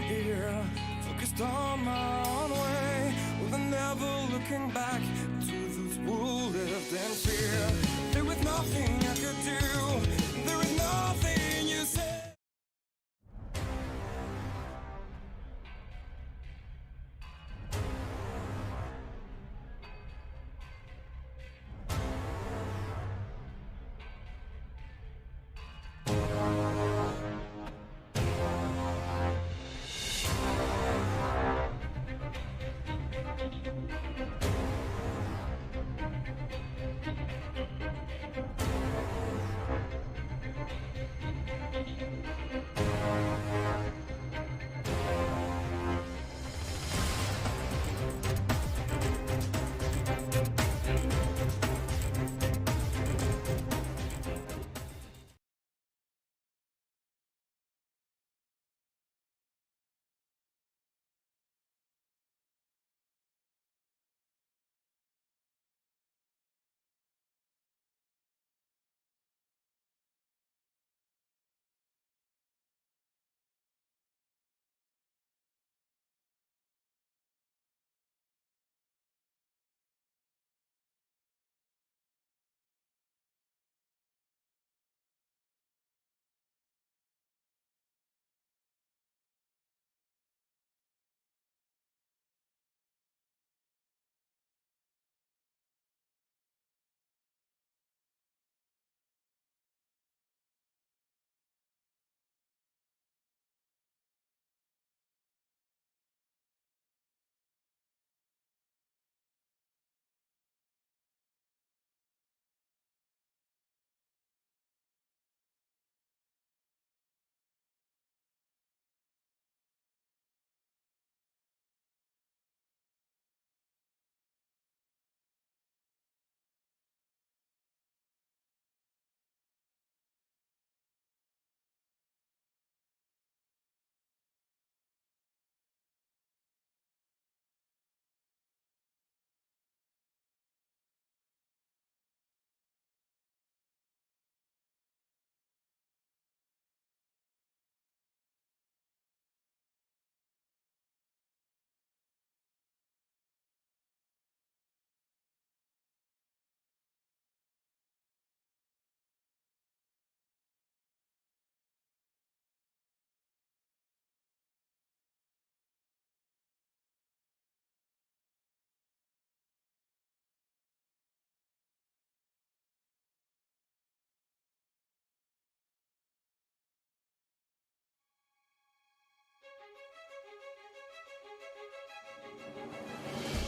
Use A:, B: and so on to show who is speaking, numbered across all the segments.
A: gear, focused on my own way, with never looking back to those who lived in fear. There was nothing I could do, there was nothing you said.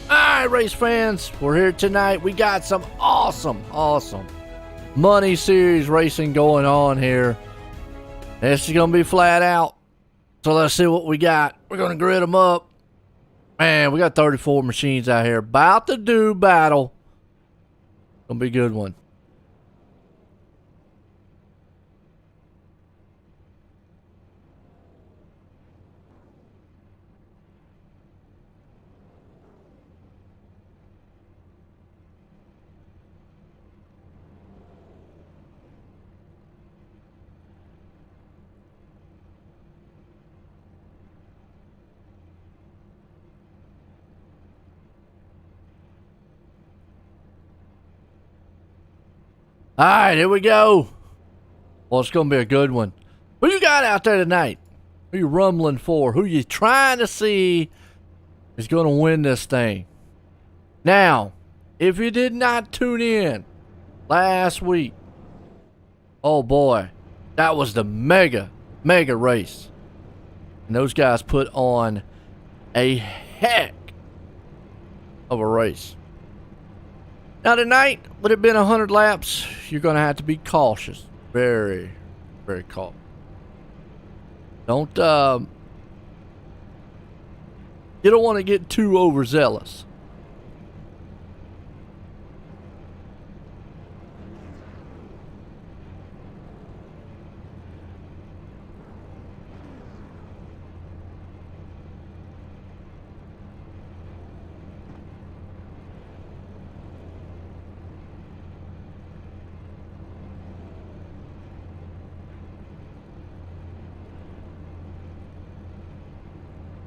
B: Alright, race fans, we're here tonight. We got some awesome money series racing going on here. This is going to be flat out. So let's see what we got. We're going to grid them up. Man, we got 34 machines out here about to do battle. Gonna be a good one. All right, here we go. Well, it's going to be a good one. Who you got out there tonight? Who you rumbling for? Who you trying to see is going to win this thing? Now, if you did not tune in last week, oh boy, that was the mega race. And those guys put on a heck of a race. Now tonight, would it have been 100 laps? You're going to have to be cautious. Very cautious. You don't want to get too overzealous.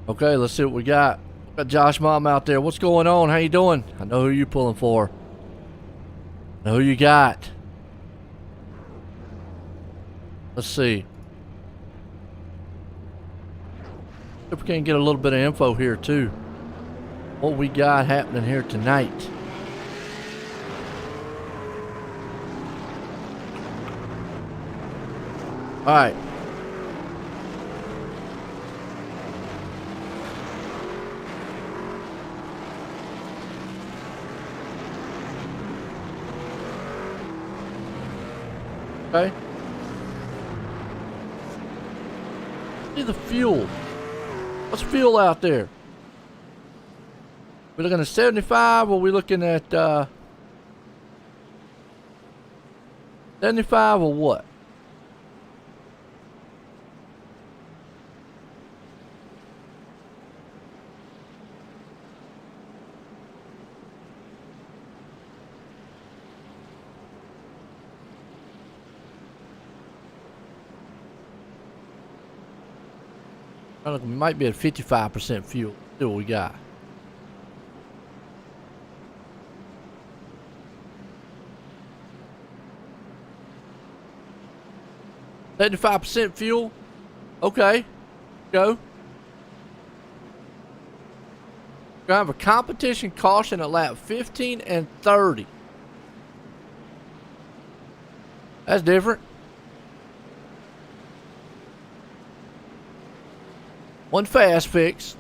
B: Okay, let's see what we got. Got Josh Mom out there. What's going on? How you doing? I know who you're pulling for. I know who you got. Let's see. If we can get a little bit of info here too. What we got happening here tonight. All right. Okay. See the fuel. What's fuel out there? We're looking at 75, or are we looking at 75 or what? We might be at 55% fuel. See what we got. $75% fuel. Okay. Go. We're gonna have a competition caution at lap 15 and 30. That's different. One fast fix.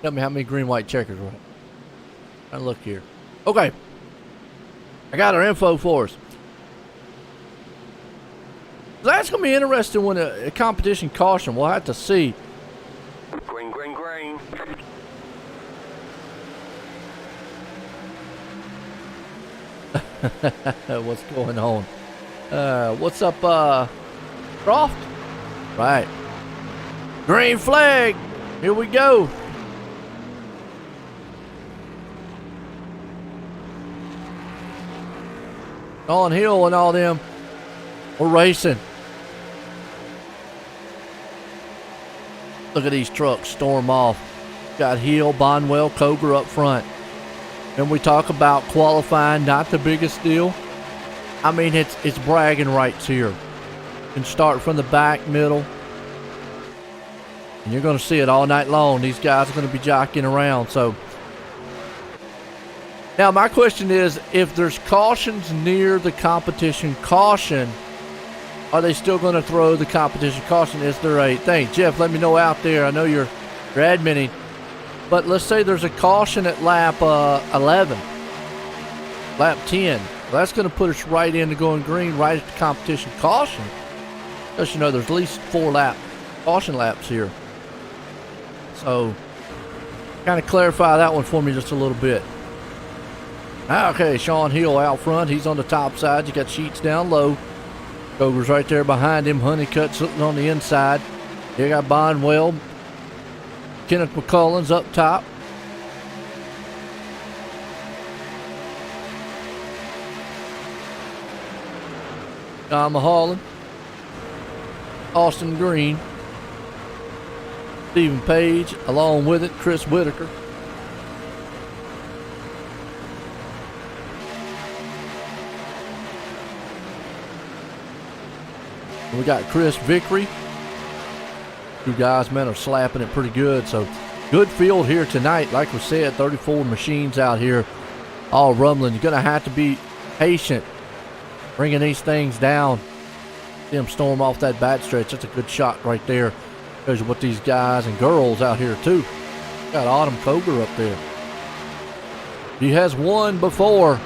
B: Tell me how many green, white checkers were. Trying to look here. Okay. I got our info for us. That's going to be interesting when a competition caution. We'll have to see.
C: Green, green, green.
B: What's going on? What's up, Croft? Right. Green flag. Here we go. On Hill and all them. We're racing. Look at these trucks storm off. Got Hill, Bonwell, Coger up front. And we talk about qualifying, not the biggest deal. I mean, it's bragging rights here. You can start from the back, middle. And you're going to see it all night long. These guys are going to be jockeying around. So now my question is, if there's cautions near the competition caution, are they still going to throw the competition caution? Is there a thing? Jeff, let me know out there. I know you're admitting. But let's say there's a caution at lap 11, lap 10. Well, that's going to put us right into going green right at the competition caution. Because, you know, there's at least 4 caution laps here. So, kind of clarify that one for me just a little bit. Okay, Sean Hill out front. He's on the top side. You got Sheets down low. Coger's right there behind him. Honeycutt sitting on the inside. You got Bonwell. Kenneth McCullen's up top. John Mahalan. Austin Green. Stephen Page. Along with it, Chris Whitaker. We got Chris Vickery. 2 guys, man, are slapping it pretty good. So, good field here tonight. Like we said, 34 machines out here, all rumbling. You're going to have to be patient bringing these things down. See them storm off that back stretch. That's a good shot right there. Shows you what these guys and girls out here, too. Got Autumn Coger up there. He has won before.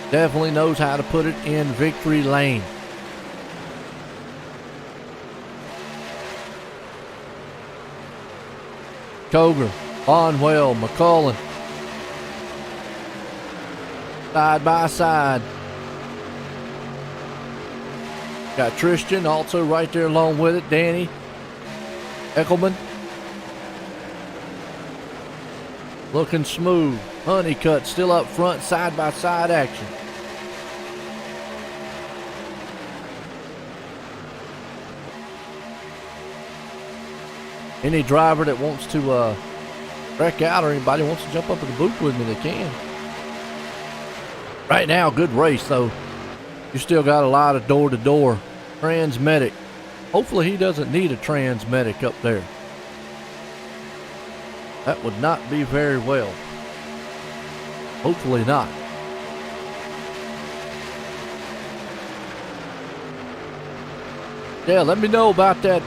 B: Definitely knows how to put it in victory lane. Coger, Bonwell, McCullen. Side by side. Got Tristan also right there along with it. Danny Eckelman. Looking smooth. Honeycutt still up front, side by side action. Any driver that wants to wreck out or anybody wants to jump up in the booth with me, they can. Right now, good race though. You still got a lot of door-to-door. Transmedic. Hopefully he doesn't need a transmedic up there. That would not be very well. Hopefully not. Yeah, let me know about that,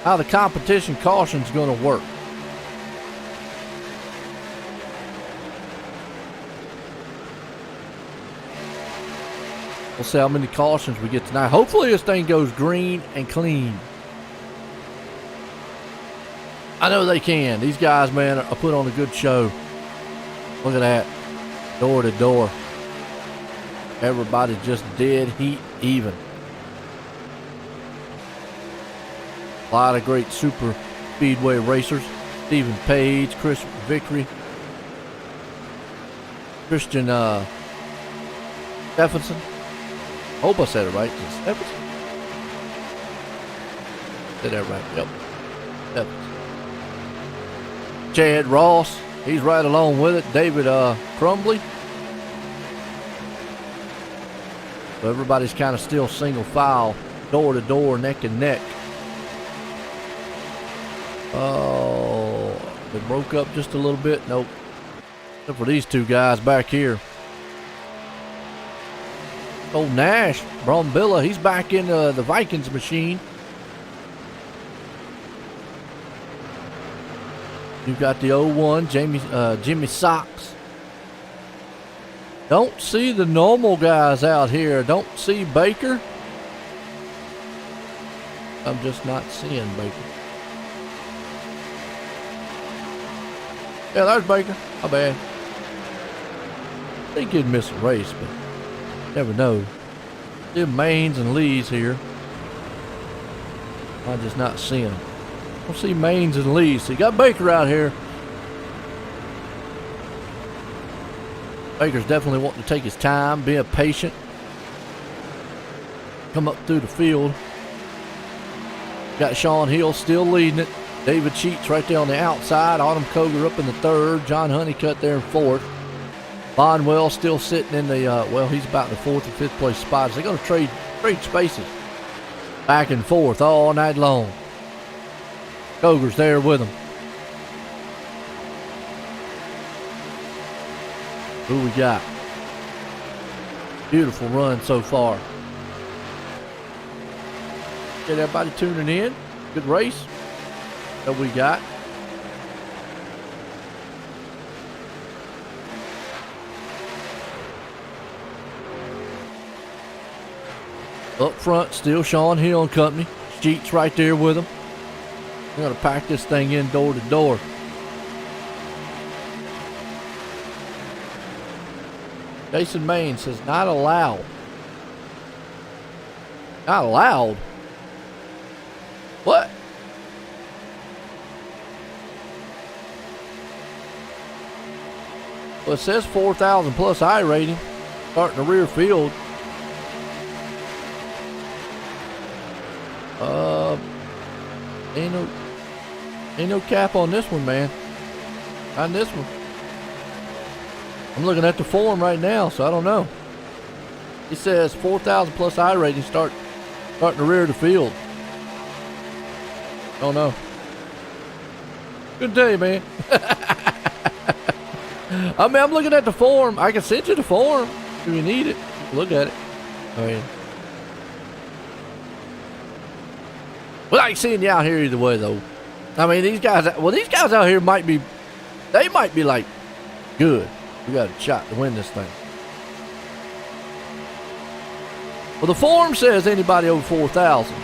B: how the competition caution's going to work. We'll see how many cautions we get tonight. Hopefully this thing goes green and clean. I know they can. These guys, man, are put on a good show. Look at that. Door to door. Everybody just dead heat even. A lot of great super speedway racers. Stephen Page, Chris Vickery, Christian Stephenson. Hope I said it right. Stephenson? Said that right. Yep. Stephenson. Chad Ross. He's right along with it. David Crumbly. So everybody's kind of still single file, door to door, neck and neck. Oh, they broke up just a little bit. Nope. Except for these two guys back here. Old Nash, Brombilla, he's back in the Vikings machine. You've got the 01, Jimmy Socks. Don't see the normal guys out here. Don't see Baker. I'm just not seeing Baker. Yeah, there's Baker. My bad. I think he'd miss a race, but never know. See Mains and Lees here. I'm just not seeing them. I don't see Mains and Lees. So you got Baker out here. Baker's definitely wanting to take his time, being patient. Come up through the field. Got Sean Hill still leading it. David Cheats right there on the outside. Autumn Koger up in the third. John Honeycutt there in fourth. Bonwell still sitting in the, well, he's about the fourth and fifth place spots. They're going to trade spaces back and forth all night long. Koger's there with him. Who we got? Beautiful run so far. Get everybody tuning in. Good race that we got. Up front, still Sean Hill and company. Cheats right there with him. We're going to pack this thing in door to door. Jason Main says, not allowed. Not allowed? What? Well, it says 4,000 plus iRating. Starting the rear field. Ain't no cap on this one, man. Not this one. I'm looking at the form right now, so I don't know. It says 4,000 plus iRating starting the rear of the field. Don't know. Good day, man. I mean, I'm looking at the form. I can send you the form if you need it. Look at it. I mean, well, I ain't seeing you out here either way, though. I mean, these guys out here might be like, good. We got a shot to win this thing. Well, the form says anybody over 4,000.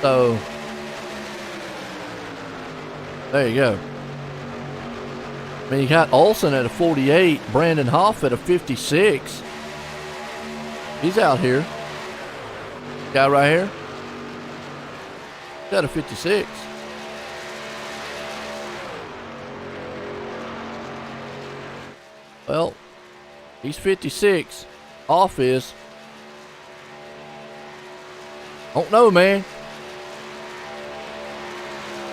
B: So, there you go. I mean, you got Olsen at a 48, Brandon Hoff at a 56. He's out here. Guy right here. Got a 56. Well, he's 56. Off is. Don't know, man.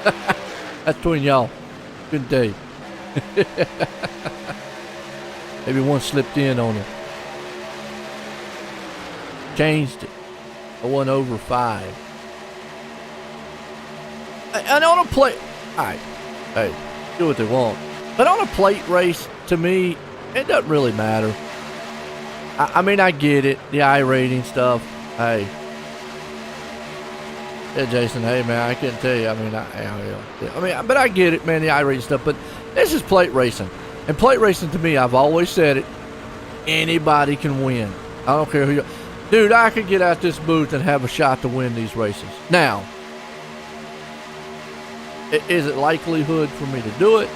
B: That's between y'all. Good day. Maybe one slipped in on it. Changed it. I won over 5. And on a plate, alright, hey, do what they want. But on a plate race, to me, it doesn't really matter. I mean, I get it, the iRating stuff. Hey, yeah, Jason. Hey, man, I couldn't tell you. I mean, but I get it, man, the iRating stuff. But this is plate racing, and plate racing to me, I've always said it. Anybody can win. I don't care who you. Dude, I could get out this booth and have a shot to win these races. Now, is it likelihood for me to do it?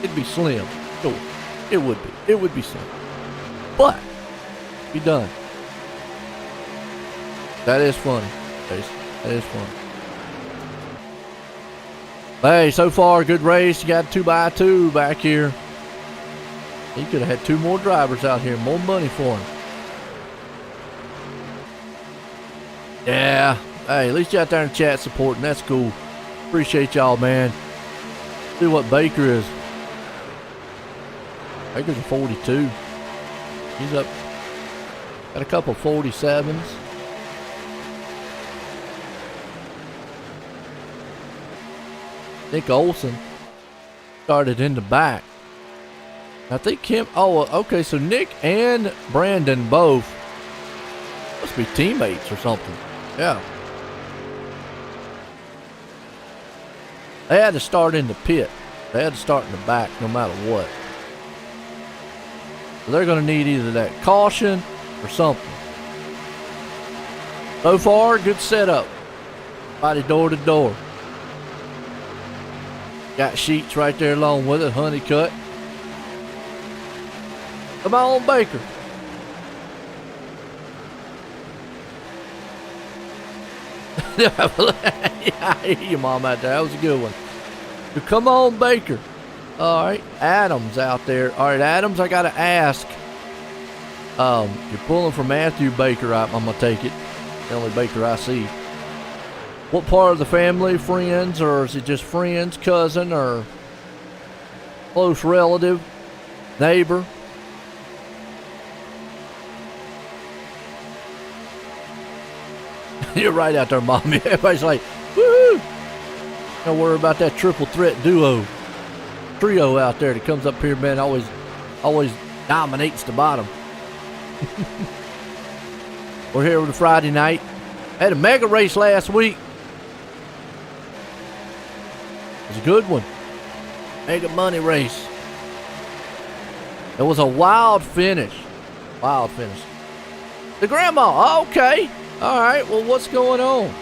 B: It'd be slim. Sure. It would be. It would be slim. But, be done. That is funny, Jason. That is funny. Hey, so far, good race. You got 2x2 back here. He could have had 2 more drivers out here. More money for him. Yeah. Hey, at least you out there in the chat supporting. That's cool. Appreciate y'all, man. See what Baker is. Baker's a 42. He's up. Got a couple 47s. Nick Olson started in the back. I think him. Oh, okay. So Nick and Brandon both must be teammates or something. Yeah. They had to start in the pit. They had to start in the back no matter what. So they're going to need either that caution or something. So far, good setup. Body door to door. Got sheets right there along with it, honey cut. Come on, Baker. Yeah, I hear you, Mom, out there. That was a good one. So come on, Baker. All right, Adams out there. All right, Adams, I got to ask. You're pulling for Matthew Baker, I'm going to take it. The only Baker I see. What part of the family? Friends, or is it just friends, cousin, or close relative, neighbor? You're right out there, Mommy. Everybody's like, woo! Don't worry about that triple threat trio out there that comes up here, man. Always dominates the bottom. We're here with a Friday night. Had a mega race last week. It was a good one. Mega money race. It was a wild finish. Wild finish. The grandma. Okay. All right. Well, what's going on?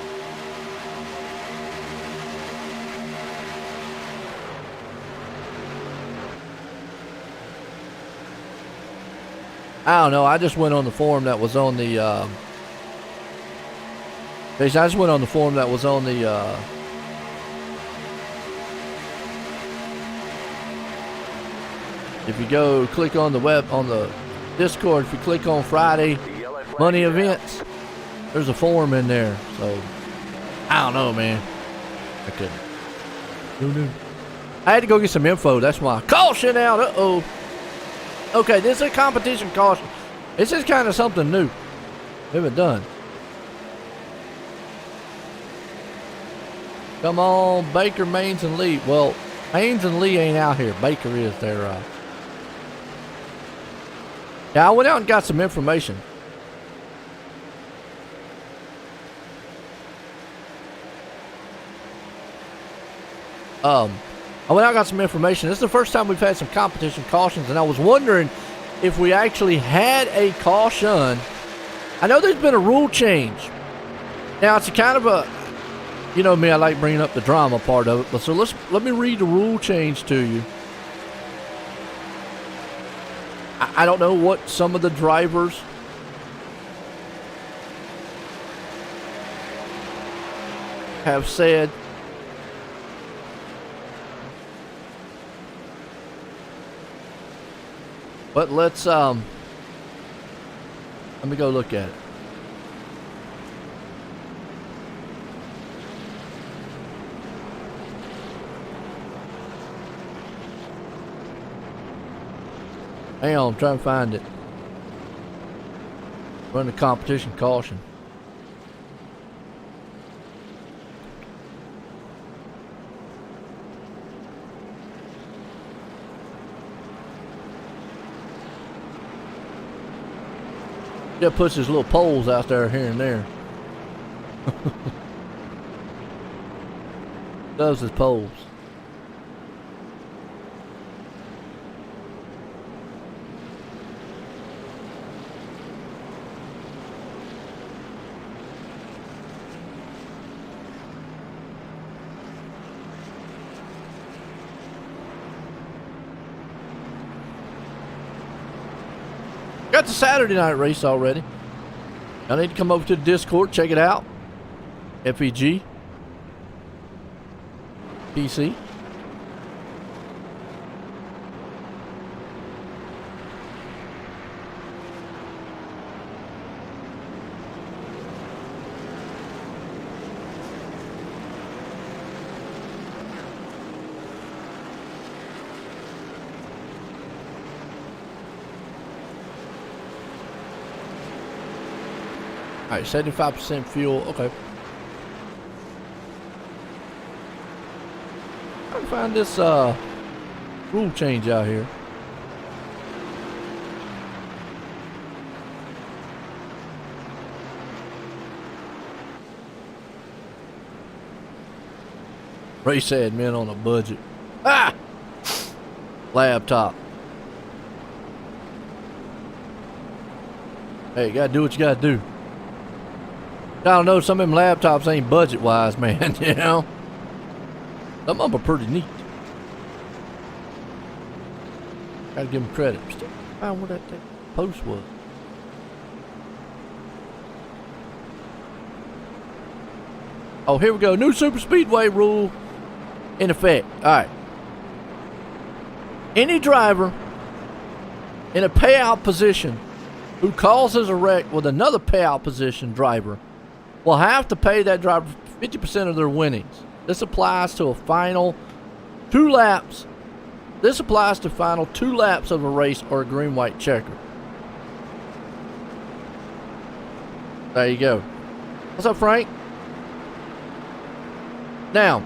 B: I don't know. I just went on the forum that was on the. I just went on the forum that was on the. If you go click on the Discord, if you click on Friday money events, there's a forum in there. So I don't know, man. I couldn't. I had to go get some info. That's why. Caution out. Uh-oh. Okay, this is a competition caution. This is kind of something new. We haven't done. Come on, Baker, Maines, and Lee. Well, Maines and Lee ain't out here. Baker is there. Yeah, I went out and got some information. I went out and got some information. This is the first time we've had some competition cautions, and I was wondering if we actually had a caution. I know there's been a rule change. Now, it's a kind of a, you know me, I like bringing up the drama part of it. But so let me read the rule change to you. I don't know what some of the drivers have said. But let's let me go look at it. Hang on, I'm trying to find it. Run the competition caution. Just puts his little poles out there here and there. Does his poles. Got the Saturday night race already. I need to come over to the Discord, check it out. FEG. PC. Alright, 75% fuel. Okay. Trying to find this rule change out here. Race admin on a budget. Ah! Laptop. Hey, you gotta do what you gotta do. I don't know, some of them laptops ain't budget wise, man, you know? Some of them are pretty neat. Gotta give them credit. Still find where that thing post was. Oh, here we go. New SuperSpeedway rule in effect. Alright. Any driver in a payout position who causes a wreck with another payout position driver will have to pay that driver 50% of their winnings. This applies to a final 2 laps. This applies to final 2 laps of a race or a green-white checker. There you go. What's up, Frank? Now,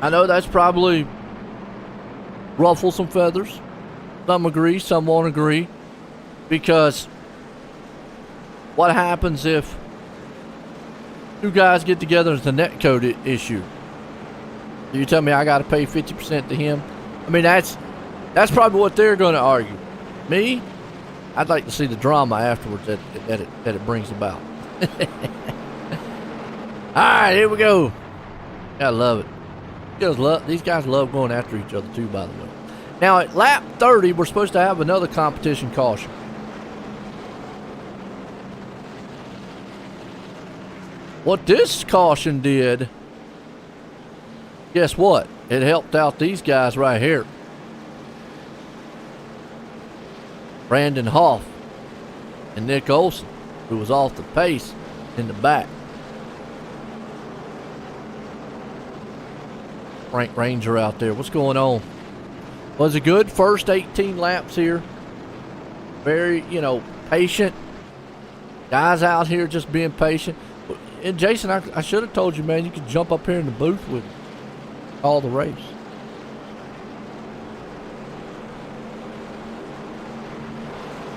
B: I know that's probably ruffle some feathers. Some agree, some won't agree. Because what happens if 2 guys get together as the net code issue? Do you tell me I got to pay 50% to him? I mean, that's probably what they're going to argue. Me, I'd like to see the drama afterwards that it brings about. All right, here we go. I love it. These guys love going after each other too, by the way. Now at lap 30, we're supposed to have another competition caution. What this caution did, guess what? It helped out these guys right here. Brandon Hoff and Nick Olson, who was off the pace in the back. Frank Ranger out there. What's going on? Was a good first 18 laps here. Very, patient. Guys out here just being patient. And Jason, I should have told you, man, you could jump up here in the booth with all the race.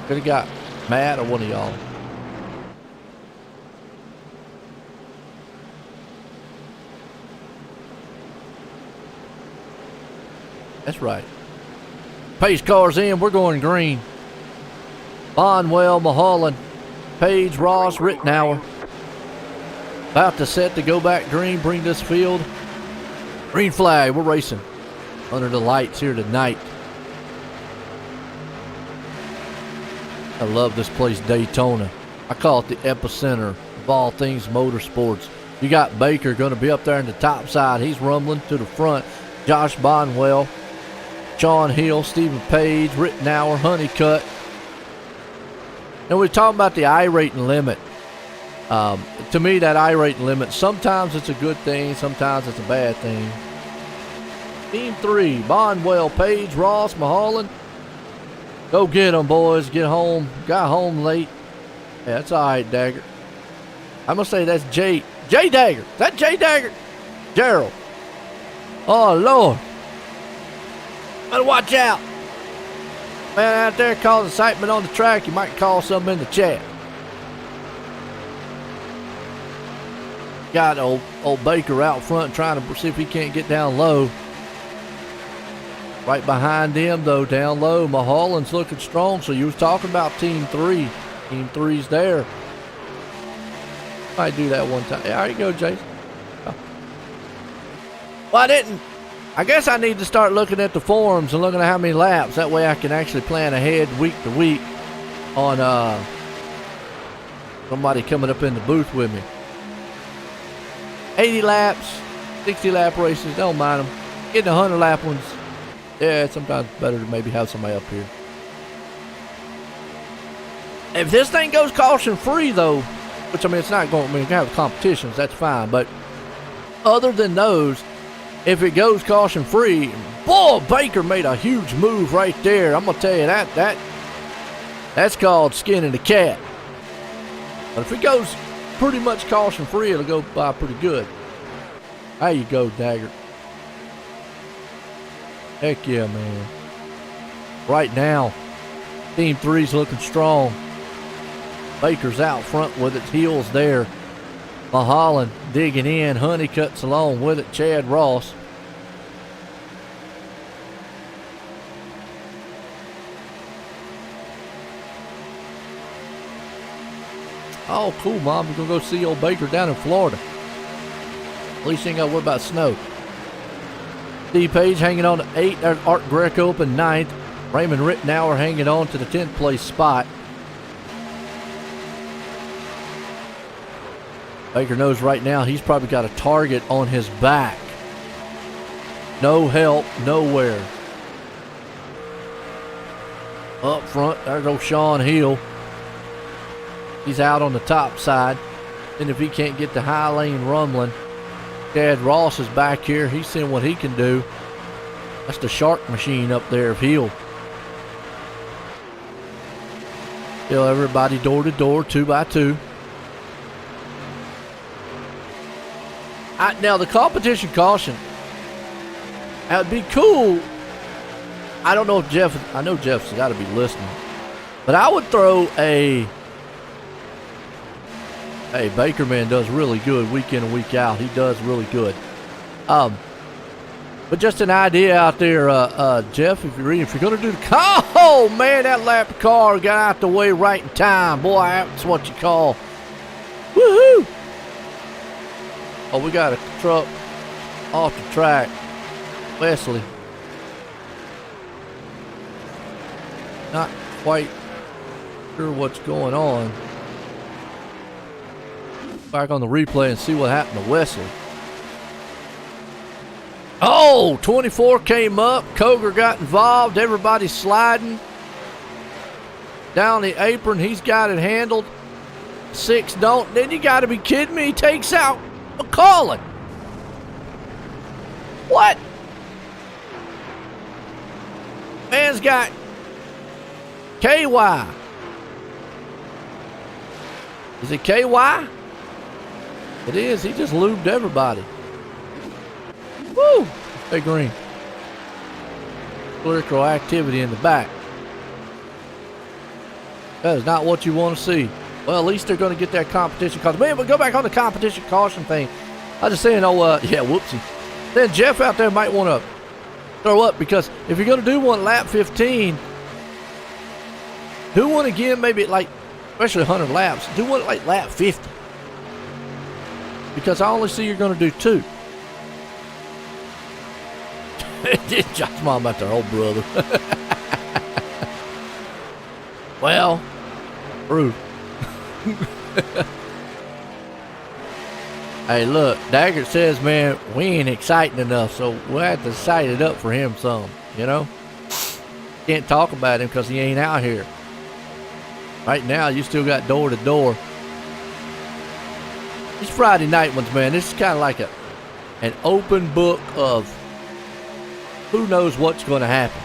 B: Could have got Matt or one of y'all. That's right. Pace cars in. We're going green. Bonwell, Mulholland, Page, Ross, Rittenauer. About to set to go back green, bring this field. Green flag, we're racing under the lights here tonight. I love this place, Daytona. I call it the epicenter of all things motorsports. You got Baker going to be up there in the top side. He's rumbling to the front. Josh Bonwell, Sean Hill, Stephen Page, Rittenauer, Honeycutt. And we're talking about the iRating limit. To me, that iRating limit, sometimes it's a good thing, sometimes it's a bad thing. Team 3, Bonwell, Page, Ross, Mulholland. Go get them, boys. Get home. Got home late. Yeah, that's all right, Dagger. I'm going to say that's Jay Dagger. Is that Jay Dagger? Gerald. Oh, Lord. Better watch out. Man out there causing excitement on the track. You might call something in the chat. Got old Baker out front trying to see if he can't get down low. Right behind him, though, down low, Mulholland's looking strong. So you was talking about Team 3. Team 3's there. Might do that one time. Yeah, there you go, Jason. Oh. Well, I didn't. I guess I need to start looking at the forums and looking at how many laps. That way I can actually plan ahead week to week on somebody coming up in the booth with me. 80 laps, 60 lap races, don't mind them. Getting the 100 lap ones, yeah, sometimes better to maybe have somebody up here. If this thing goes caution free though, which I mean it's not going, I mean you can have competitions, that's fine, but other than those, if it goes caution free, boy, Baker made a huge move right there. I'm gonna tell you that's called skinning the cat. But if it goes pretty much caution free, it'll go by pretty good. There you go, Dagger. Heck yeah, man. Right now, Team 3's looking strong. Baker's out front with its heels there. Mulholland digging in. Honeycutt's along with it. Chad Ross. Oh, cool, Mom. We're going to go see old Baker down in Florida. At least you ain't got to worry about snow. Steve Page hanging on to 8th. There's Art Greco up in 9th. Raymond Rittenauer hanging on to the 10th place spot. Baker knows right now he's probably got a target on his back. No help, nowhere. Up front, there's old Sean Hill. He's out on the top side. And if he can't get the high lane rumbling, Chad Ross is back here. He's seeing what he can do. That's the shark machine up there of Hill. Still everybody door to door, 2 by 2. Now the competition caution, that would be cool. I don't know if Jeff, I know Jeff's got to be listening, but I would throw hey, Baker man does really good week in and week out. He does really good. But just an idea out there, Jeff, if you're going to do the oh man, that lap car got out the way right in time. Boy, that's what you call woohoo. Oh, we got a truck off the track. Wesley. Not quite sure what's going on. Back on the replay and see what happened to Wesley. Oh, 24 came up. Koger got involved. Everybody's sliding down the apron. He's got it handled. 6 don't. Then you got to be kidding me. He takes out McCollin. What? Man's got KY. Is it KY? It is. He just lubed everybody. Woo! Hey, Green. Political activity in the back. That is not what you want to see. Well, at least they're going to get that competition caution. Man, we'll go back on the competition caution thing. I was just saying, yeah, whoopsie. Then Jeff out there might want to throw up, because if you're going to do one lap 15, do one again, maybe like, especially 100 laps, do one like lap 50. Because I only see you're going to do 2. Josh's mom out there, old brother. Well, proof. Hey, look, Daggett says, man, we ain't exciting enough, so we'll have to sight it up for him some, you know? Can't talk about him because he ain't out here. Right now, you still got door to door. These Friday night ones, man, this is kind of like an open book of who knows what's going to happen.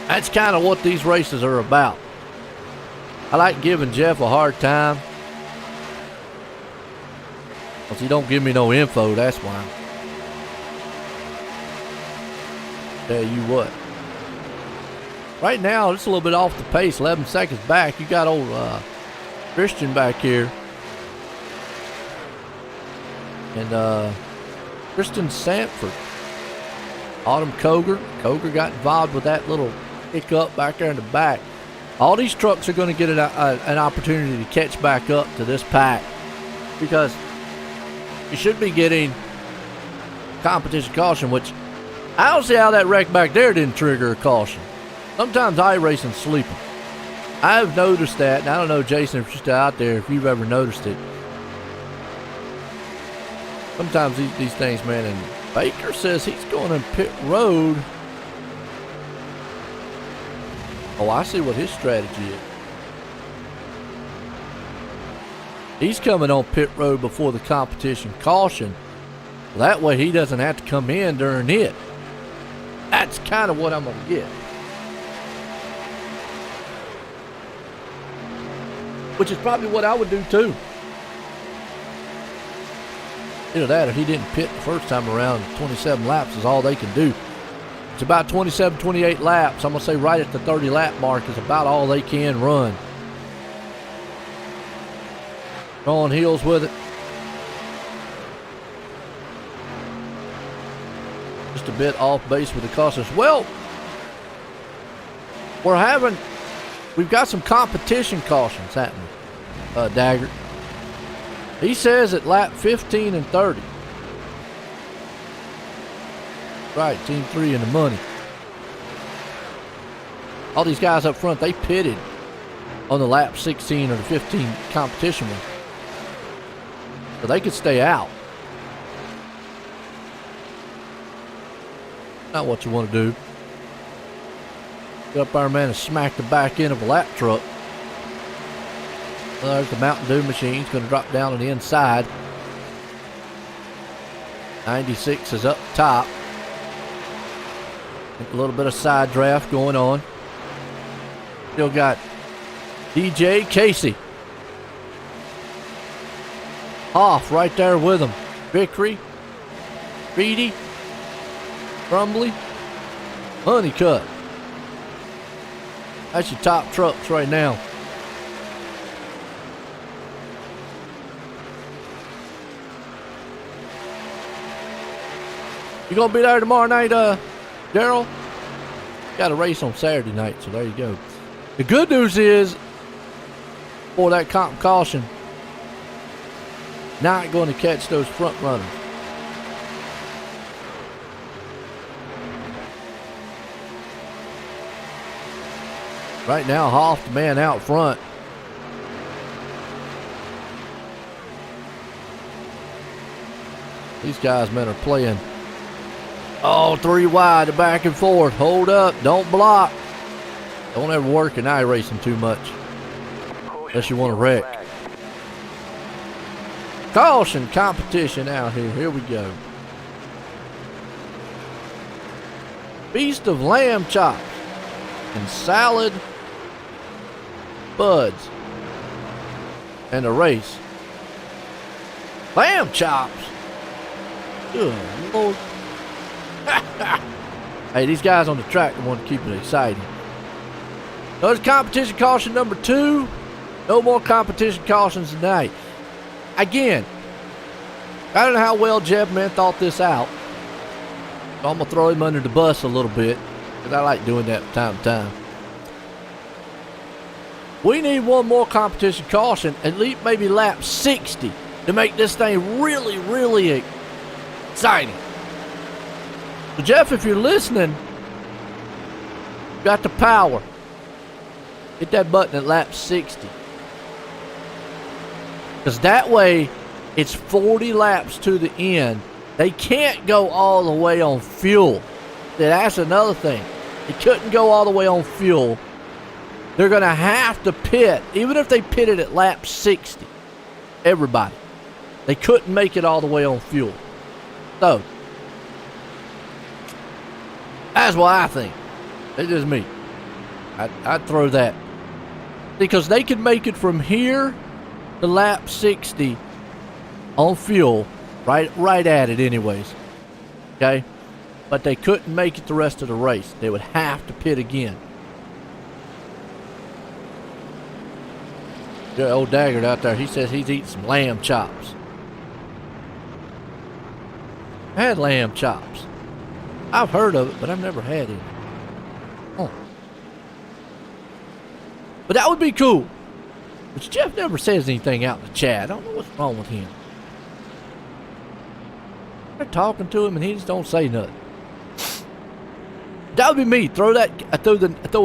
B: That's kind of what these races are about. I like giving Jeff a hard time. Because he don't give me no info, that's why. Tell you what. Right now, it's a little bit off the pace. 11 seconds back. You got old Christian back here. And Kristen Sanford. Autumn Koger. Koger got involved with that little hiccup back there in the back. All these trucks are going to get an opportunity to catch back up to this pack. Because you should be getting competition caution, which I don't see how that wreck back there didn't trigger a caution. Sometimes iRacing's sleeping. I've noticed that, and I don't know, Jason, if you're still out there, if you've ever noticed it. Sometimes these things, man, and Baker says he's going in pit road. Oh, I see what his strategy is. He's coming on pit road before the competition caution. That way he doesn't have to come in during it. That's kind of what I'm going to get. Which is probably what I would do too. Either that or he didn't pit the first time around. 27 laps is all they can do. It's about 27, 28 laps. I'm going to say right at the 30 lap mark is about all they can run. On heels with it. Just a bit off base with the cautions. Well, we've got some competition cautions happening, Daggert. He says at lap 15 and 30. Right, Team 3 in the money. All these guys up front, they pitted on the lap 16 or the 15 competition one. So they could stay out. Not what you want to do. Get up there, man, and smack the back end of a lap truck. Well, there's the Mountain Dew machine. It's going to drop down on the inside. 96 is up top. A little bit of side draft going on. Still got DJ Casey. Hoff right there with him. Vickery. Reedy. Crumbly. Honeycutt. That's your top trucks right now. You gonna be there tomorrow night, Daryl? Got a race on Saturday night, so there you go. The good news is, for that comp caution, not going to catch those front runners. Right now, Hoff, the man out front. These guys, man, are playing. Oh, 3 wide, back and forth. Hold up, don't block. Don't ever work in iRacing too much, unless you want to wreck. Caution competition out here. Here we go. Feast of lamb chops and salad buds. And a race. Lamb chops. Good Lord. Hey, these guys on the track want to keep it exciting. There's competition caution number 2. No more competition cautions tonight. Again, I don't know how well Jeff, man, thought this out. So I'm going to throw him under the bus a little bit, because I like doing that from time to time. We need one more competition caution, at least maybe lap 60, to make this thing really, really exciting. So Jeff, if you're listening, you got the power. Hit that button at lap 60. Because that way, it's 40 laps to the end. They can't go all the way on fuel. That's another thing. They couldn't go all the way on fuel. They're going to have to pit, even if they pitted at lap 60. Everybody. They couldn't make it all the way on fuel. So, that's what I think. It's just me. I'd throw that. Because they could make it from here to lap 60 on fuel, right at it anyways. Okay? But they couldn't make it the rest of the race. They would have to pit again. Yeah, old Daggard out there, he says he's eating some lamb chops. I had lamb chops. I've heard of it, but I've never had it. Oh. But that would be cool. But Jeff never says anything out in the chat. I don't know what's wrong with him. They're talking to him and he just don't say nothing. That would be me. Throw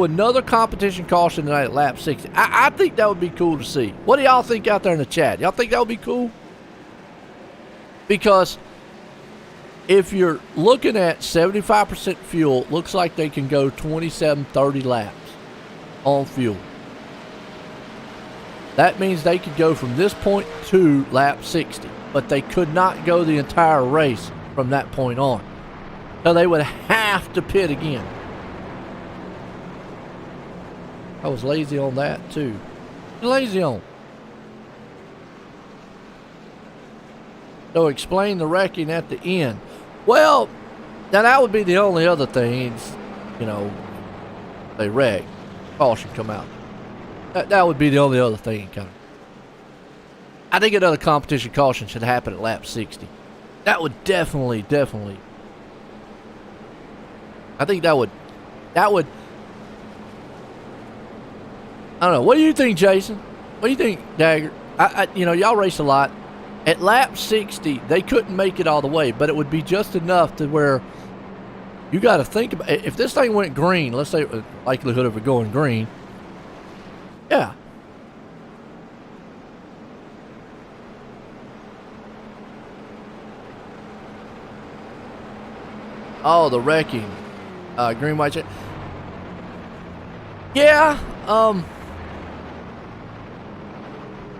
B: another competition caution tonight at lap 60. I think that would be cool to see. What do y'all think out there in the chat? Y'all think that would be cool? Because if you're looking at 75% fuel, looks like they can go 27, 30 laps on fuel. That means they could go from this point to lap 60, but they could not go the entire race from that point on. So they would have to pit again. I was lazy on that too. Lazy on. So explain the wrecking at the end. Well, now that would be the only other thing. You know, they wreck, caution come out. That would be the only other thing. Kind of. I think another competition caution should happen at lap 60. That would definitely. I think that would. I don't know. What do you think, Jason? What do you think, Dagger? You know, y'all race a lot. At lap 60, they couldn't make it all the way, but it would be just enough to where you got to think about if this thing went green. Let's say likelihood of it going green. Yeah. Oh, the wrecking. Green, white, check. Yeah.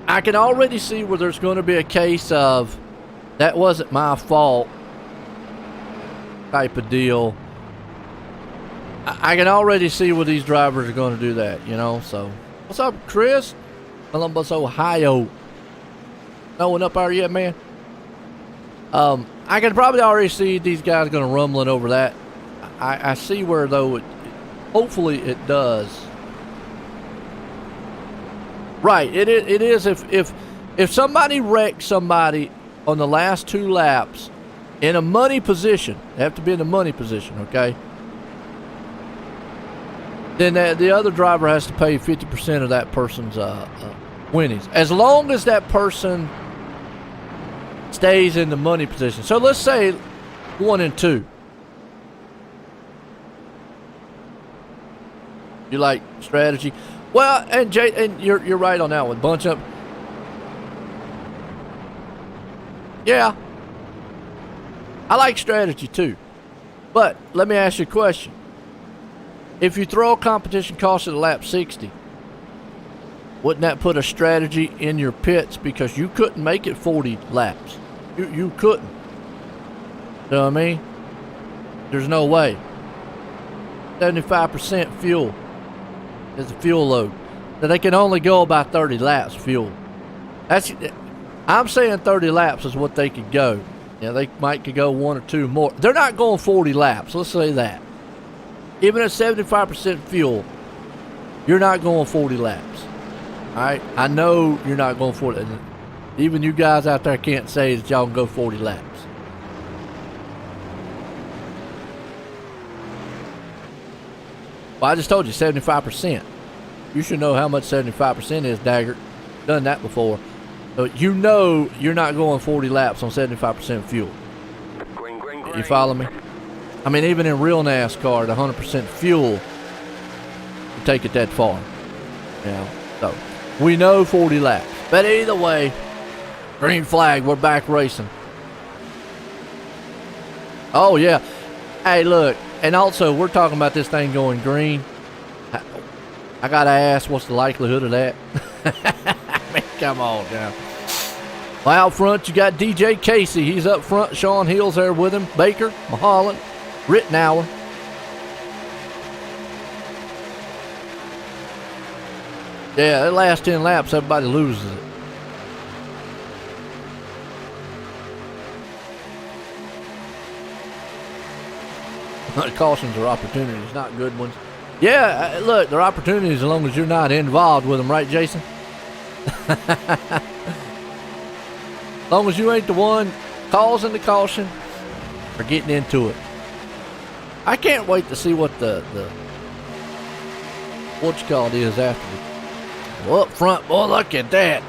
B: I can already see where there's going to be a case of that wasn't my fault type of deal. I can already see where these drivers are going to do that, you know. So, what's up, Chris? Columbus, Ohio. No one up there yet, man? I can probably already see these guys going to rumbling over that. I see where, though, hopefully it does. Right, it is if somebody wrecks somebody on the last 2 laps in a money position, they have to be in a money position, okay? Then the other driver has to pay 50% of that person's winnings, as long as that person stays in the money position. So let's say 1 and 2. You like strategy? Well, and you're right on that one. Bunch up. Yeah. I like strategy too. But let me ask you a question. If you throw a competition caution at lap 60, wouldn't that put a strategy in your pits because you couldn't make it 40 laps? You couldn't. You know what I mean? There's no way. 75% fuel is the fuel load. So they can only go about 30 laps fuel. I'm saying 30 laps is what they could go. Yeah, they could go 1 or 2 more. They're not going 40 laps. Let's say that. Even at 75% fuel, you're not going 40 laps. All right? I know you're not going 40. Even you guys out there can't say that y'all can go 40 laps. Well, I just told you 75%. You should know how much 75% is, Dagger. Done that before. So you know you're not going 40 laps on 75% fuel.
C: Green, green, green.
B: You follow me? I mean, even in real NASCAR, at 100% fuel, you take it that far. You know, so we know 40 laps. But either way, green flag, we're back racing. Oh, yeah. Hey, look. And also, we're talking about this thing going green. I got to ask, what's the likelihood of that? I mean, come on now. Well, out front, you got DJ Casey. He's up front. Sean Hill's there with him. Baker, Mulholland, Rittenauer. Yeah, the last 10 laps, everybody loses it. Cautions are opportunities, not good ones. Yeah, look, they're opportunities as long as you're not involved with them, right, Jason? As long as you ain't the one causing the caution or getting into it. I can't wait to see what the what you call it is after the. Well, up front, boy, look at that.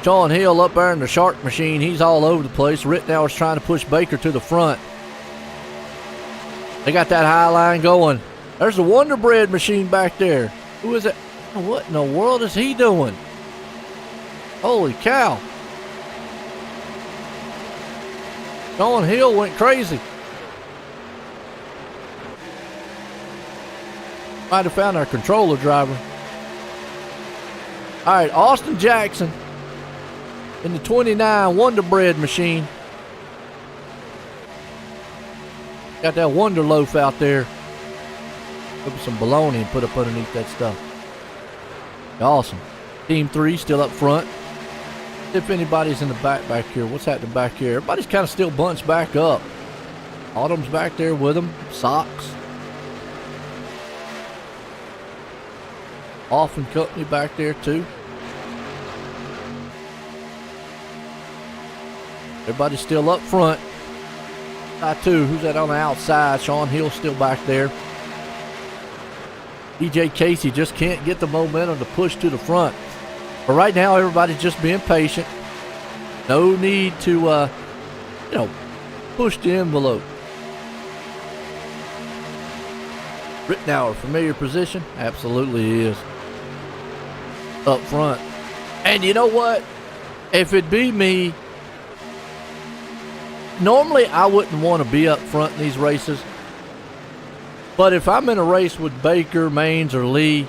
B: Sean Hill up there in the shark machine. He's all over the place. Rittenauer's trying to push Baker to the front. They got that high line going. There's the Wonder Bread machine back there. Who is it? What in the world is he doing? Holy cow. Sean Hill went crazy. Might have found our controller driver. All right, Austin Jackson in the 29 Wonder Bread machine. Got that Wonder Loaf out there. Put some bologna and put up underneath that stuff. Awesome. Team 3 still up front. If anybody's in the back here, what's happening back here? Everybody's kind of still bunched back up. Autumn's back there with them. Socks. Off and company back there too. Everybody's still up front. Who's that on the outside? Sean Hill still back there. DJ Casey just can't get the momentum to push to the front. But right now, everybody's just being patient. No need to, push the envelope. Rittenauer, familiar position? Absolutely he is. Up front. And you know what? If it be me, normally I wouldn't want to be up front in these races. But if I'm in a race with Baker, Maines, or Lee,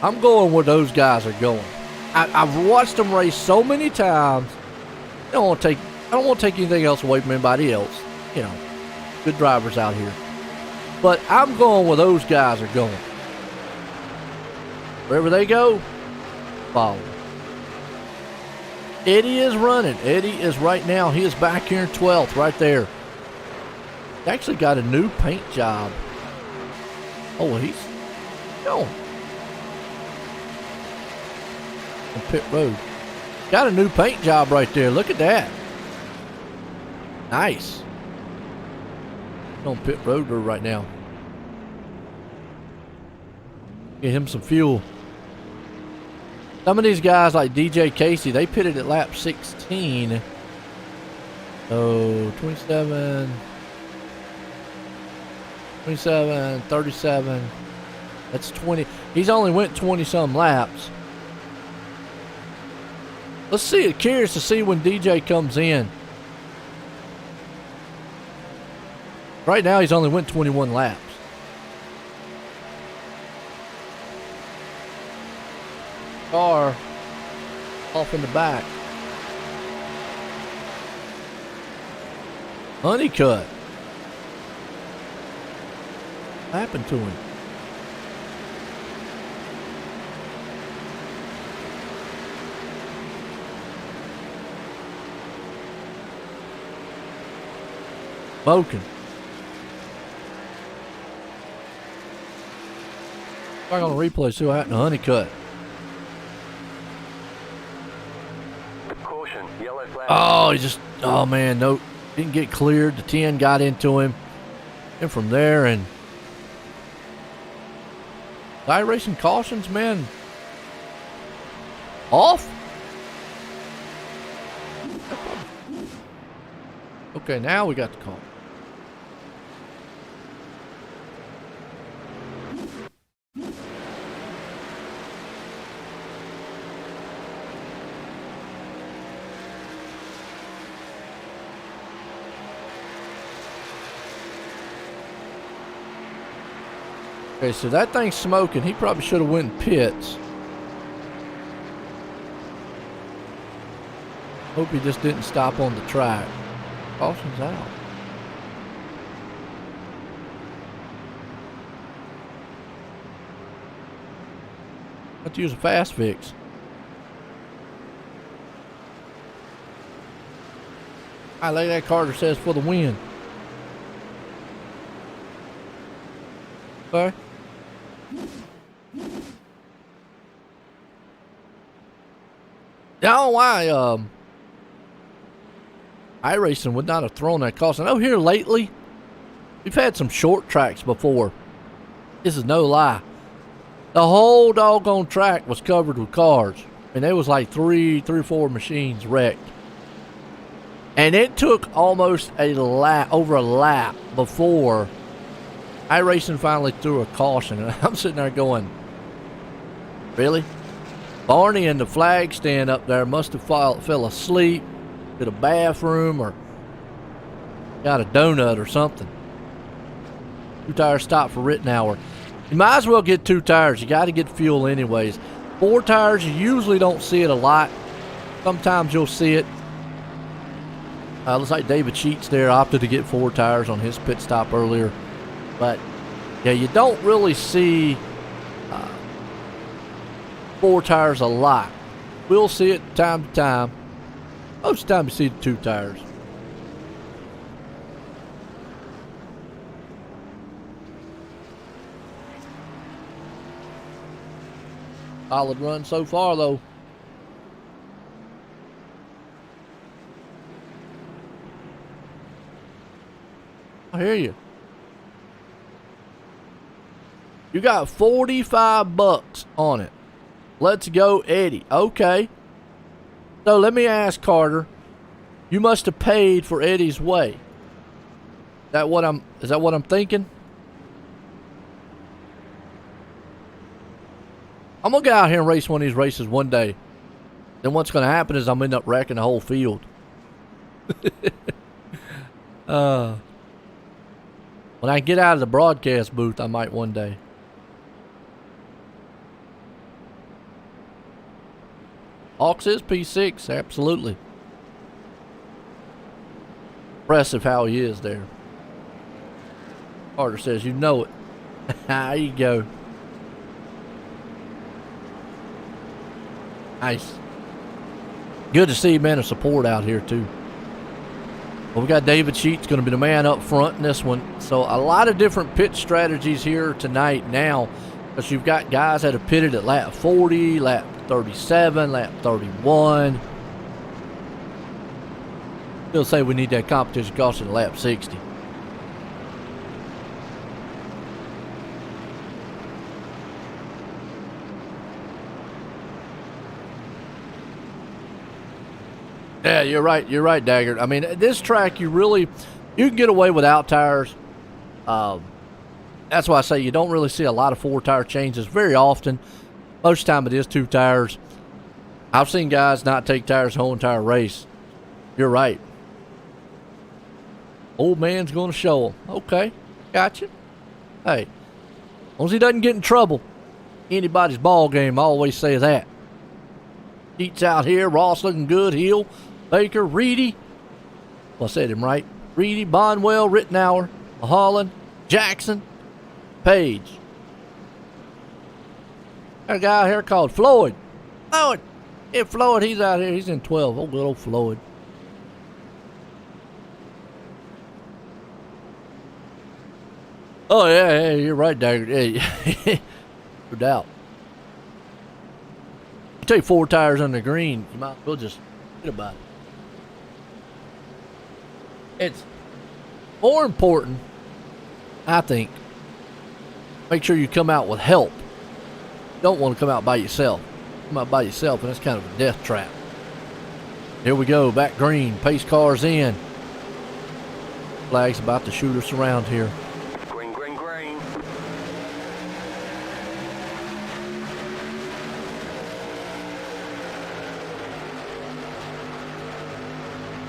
B: I'm going where those guys are going. I've watched them race so many times. I don't want to take anything else away from anybody else. You know, good drivers out here. But I'm going where those guys are going. Wherever they go, follow. Eddie is running. Eddie is right now. He is back here in 12th, right there. He actually got a new paint job. Oh, he's going. On pit road. Got a new paint job right there. Look at that. Nice. On pit road right now. Get him some fuel. Some of these guys like DJ Casey, they pitted at lap 16. So 27, 37. That's 20. He's only went 20 some laps. Let's see. Curious to see when DJ comes in. Right now he's only went 21 laps. Car off in the back. Honeycutt. What happened to him? Smoking. Back on the replay, see what happened to Honeycutt.
C: Caution, yellow flag.
B: Oh man, no, didn't get cleared. The 10 got into him. And from there, and iRacing cautions, man, off. Okay, now we got the call. Okay, so that thing's smoking. He probably should have went in pits. Hope he just didn't stop on the track. Caution's out. Have to use a fast fix. I like that Carter says for the win. Okay. I don't know why iRacing would not have thrown that cost. I know here lately we've had some short tracks before. This is no lie. The whole doggone track was covered with cars. And there was like three or four machines wrecked. And it took almost over a lap before iRacing finally threw a caution. And I'm sitting there going, really? Barney in the flag stand up there must have fell asleep, did a bathroom, or got a donut or something. 2 tires stopped for Rittenhour. You might as well get 2 tires. You got to get fuel anyways. 4 tires, you usually don't see it a lot. Sometimes you'll see it. Looks like David Sheets there opted to get 4 tires on his pit stop earlier. But, yeah, you don't really see 4 tires a lot. We'll see it time to time. Most of the time you see the 2 tires. Solid run so far, though. I hear you. You got $45 on it. Let's go, Eddie. Okay. So let me ask Carter. You must have paid for Eddie's way. Is that what I'm thinking? I'm gonna get out here and race one of these races one day. Then what's gonna happen is I'm end up wrecking the whole field. When I get out of the broadcast booth, I might one day. Hawks is P6, absolutely. Impressive how he is there. Carter says, you know it. There you go. Nice. Good to see men of support out here too. Well, we got David Sheets going to be the man up front in this one. So a lot of different pit strategies here tonight now. Because you've got guys that have pitted at lap 40, lap 37, lap 31. Still say we need that competition caution at lap 60. Yeah, you're right, Daggert. I mean, this track, you can get away without tires. That's why I say you don't really see a lot of 4-tire changes very often. Most of the time it is 2 tires. I've seen guys not take tires the whole entire race. You're right. Old man's going to show him. Okay, gotcha. Hey, as long as he doesn't get in trouble, anybody's ball game, I always say that. Sheets out here, Ross looking good, Hill, Baker, Reedy. Well, I said him right. Reedy, Bonwell, Rittenhour, Holland, Jackson, Page. Got a guy out here called Floyd. Floyd. Yeah, Floyd, he's out here. He's in 12. Oh, good old Floyd. Oh, yeah, you're right, Dagger. Yeah, no doubt. You take 4 tires on the green, you might as well just forget about it. It's more important, I think, make sure you come out with help. You don't want to come out by yourself. Come out by yourself, and that's kind of a death trap. Here we go, back green, pace cars in. Flag's about to shoot us around here.
C: Green, green, green.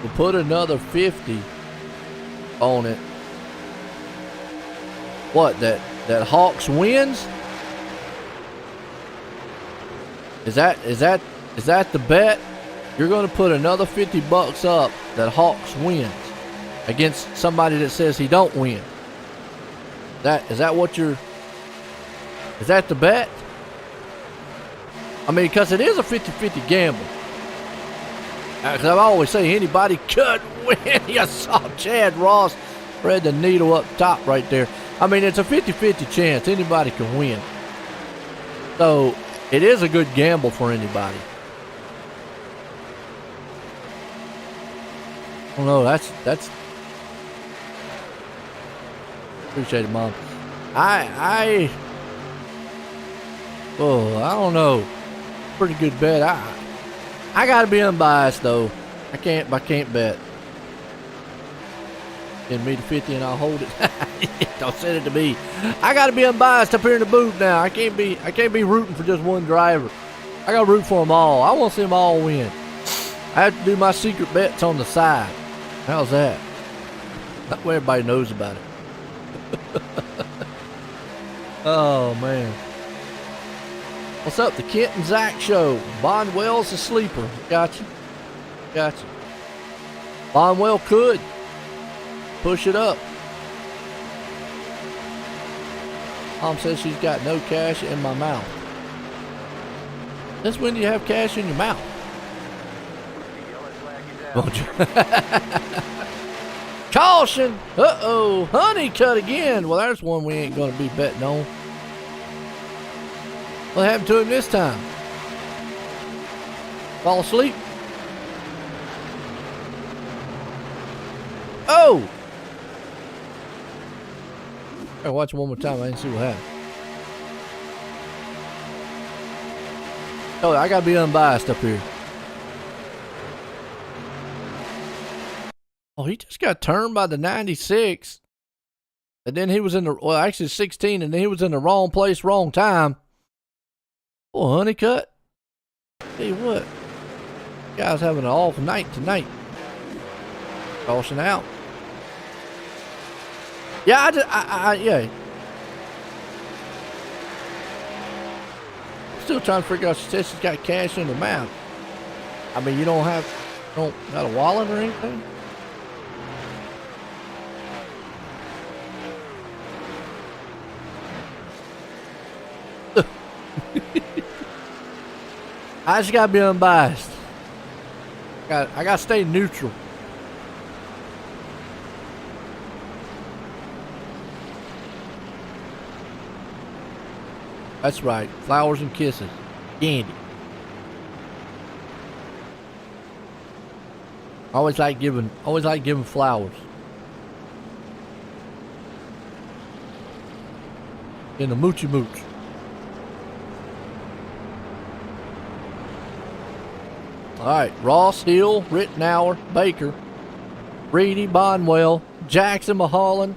B: We'll put another 50 on it. What, that Hawks wins? Is that the bet? You're going to put another $50 up that Hawks wins against somebody that says he don't win. Is that the bet? I mean, because it is a 50-50 gamble. As I always say, anybody could win. You saw Chad Ross spread the needle up top right there. I mean, it's a 50-50 chance. Anybody can win. So, it is a good gamble for anybody. Oh no, that's appreciate it, Mom. I don't know. Pretty good bet. I gotta be unbiased though. I can't bet. Send me to 50 and I'll hold it. Don't send it to me. I gotta be unbiased up here in the booth now. I can't be rooting for just one driver. I gotta root for them all. I want to see them all win. I have to do my secret bets on the side. How's that? That way everybody knows about it. Oh man. What's up? The Kent and Zach show. Bonwell's a sleeper. Gotcha. Bonwell could push it up. Mom says she's got no cash in my mouth. Since when do you have cash in your mouth? Caution! Uh-oh! Honey cut again! Well, there's one we ain't gonna be betting on. What happened to him this time? Fall asleep? Oh! I gotta watch it one more time. I didn't see what happened. Oh, I gotta be unbiased up here. Oh, he just got turned by the 96. And then he was in the, well, actually 16, and then he was in the wrong place, wrong time. Oh, Honeycutt. Tell you what. Guy's having an off night tonight. Caution out. Yeah, yeah. Still trying to figure out. She says she's got cash in her mouth. I mean, you don't got a wallet or anything? I just gotta be unbiased. I gotta stay neutral. That's right. Flowers and kisses. Candy. Always like giving flowers. In the moochy mooch. Alright, Ross, Hill, Rittenauer, Baker, Reedy, Bonwell, Jackson, Mulholland,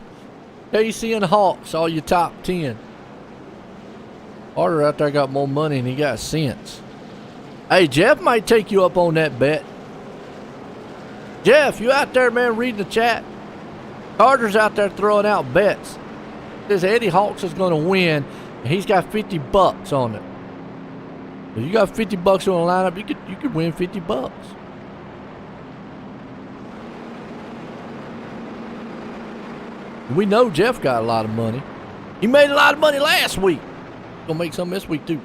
B: Casey, and Hawks, all your top 10. Carter out there got more money than he got sense. Hey, Jeff might take you up on that bet. Jeff, you out there, man, reading the chat? Carter's out there throwing out bets. Says Eddie Hawks is going to win, and he's got $50 on it. If you got $50 on the lineup, you could win $50. We know Jeff got a lot of money. He made a lot of money last week. Gonna make some this week too.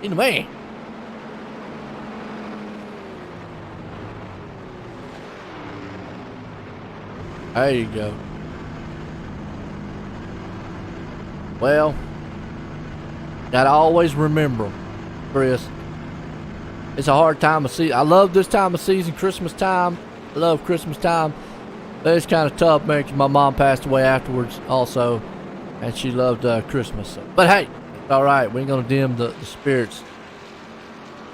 B: He's the man. There you go. Well, gotta always remember them, Chris. It's a hard time of season. I love this time of season, Christmas time. I love Christmas time. But it's kind of tough, man, 'cause my mom passed away afterwards also. And she loved Christmas. So. But hey, it's all right. We ain't going to dim the spirits.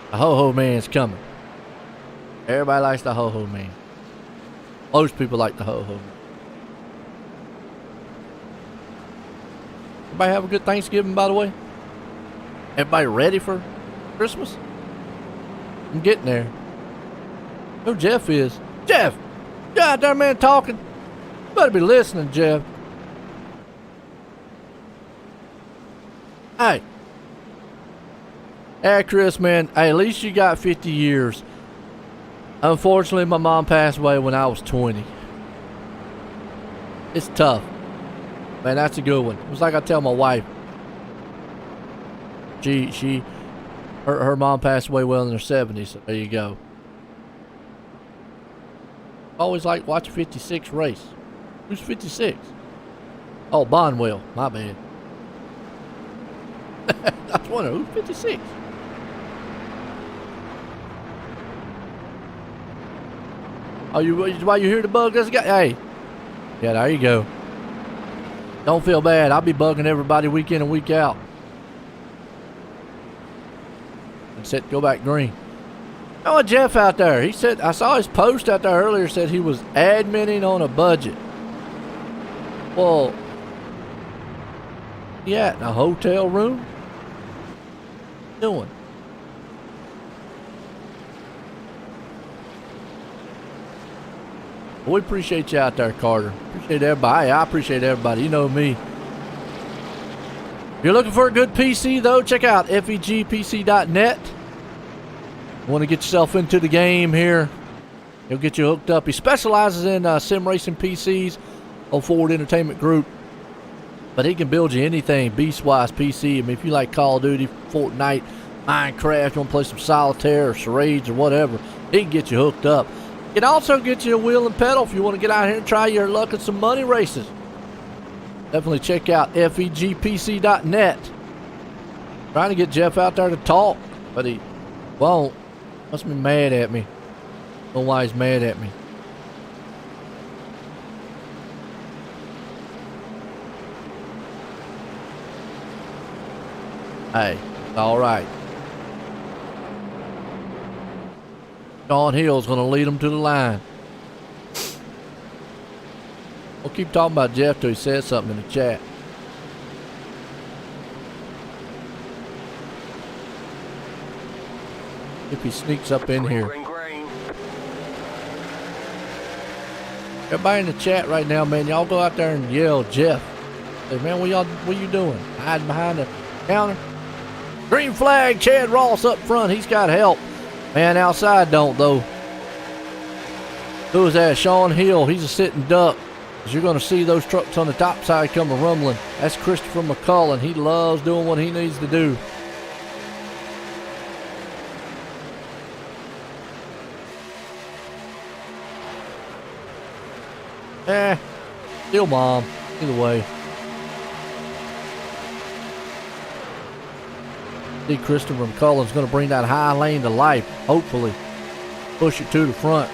B: The ho-ho man's coming. Everybody likes the ho-ho man. Most people like the ho-ho man. Everybody have a good Thanksgiving, by the way? Everybody ready for Christmas? I'm getting there. Who Jeff is? Jeff! You out there, man, talking? You better be listening, Jeff. Hey. Hey, Chris, man. Hey, at least you got 50 years. Unfortunately, my mom passed away when I was 20. It's tough. Man, that's a good one. It was like I tell my wife. She Her mom passed away well in her 70s, so there you go. Always like watch 56 race. Who's 56? Oh, Bonwell. My bad. I was wondering, who's 56? Oh, why you hear the bug? This guy? Hey. Yeah, there you go. Don't feel bad. I'll be bugging everybody week in and week out. And set, go back green. Oh, Jeff out there. He said, I saw his post out there earlier, said he was adminning on a budget. Well, yeah, in a hotel room? What are you doing? Well, we appreciate you out there, Carter. Appreciate everybody. Hey, I appreciate everybody. You know me. If you're looking for a good PC, though, check out FEGPC.net. Want to get yourself into the game here? He'll get you hooked up. He specializes in sim racing PCs on Forward Entertainment Group. But he can build you anything beast-wise PC. I mean, if you like Call of Duty, Fortnite, Minecraft, you want to play some Solitaire or Charades or whatever, he can get you hooked up. He can also get you a wheel and pedal if you want to get out here and try your luck at some money races. Definitely check out FEGPC.net. Trying to get Jeff out there to talk, but he won't. Must be mad at me. Don't know why he's mad at me. Hey, all right. Sean Hill's going to lead them to the line. We'll keep talking about Jeff till he says something in the chat. If he sneaks up in here. Everybody in the chat right now, man, y'all go out there and yell Jeff. Say, man, what you doing? Hiding behind the counter? Green flag, Chad Ross up front. He's got help. Man, outside don't, though. Who is that? Sean Hill. He's a sitting duck. As you're going to see those trucks on the top side coming rumbling. That's Christopher McCullen. He loves doing what he needs to do. Still mom. Either way. See, Christopher McCullen's going to bring that high lane to life. Hopefully. Push it to the front.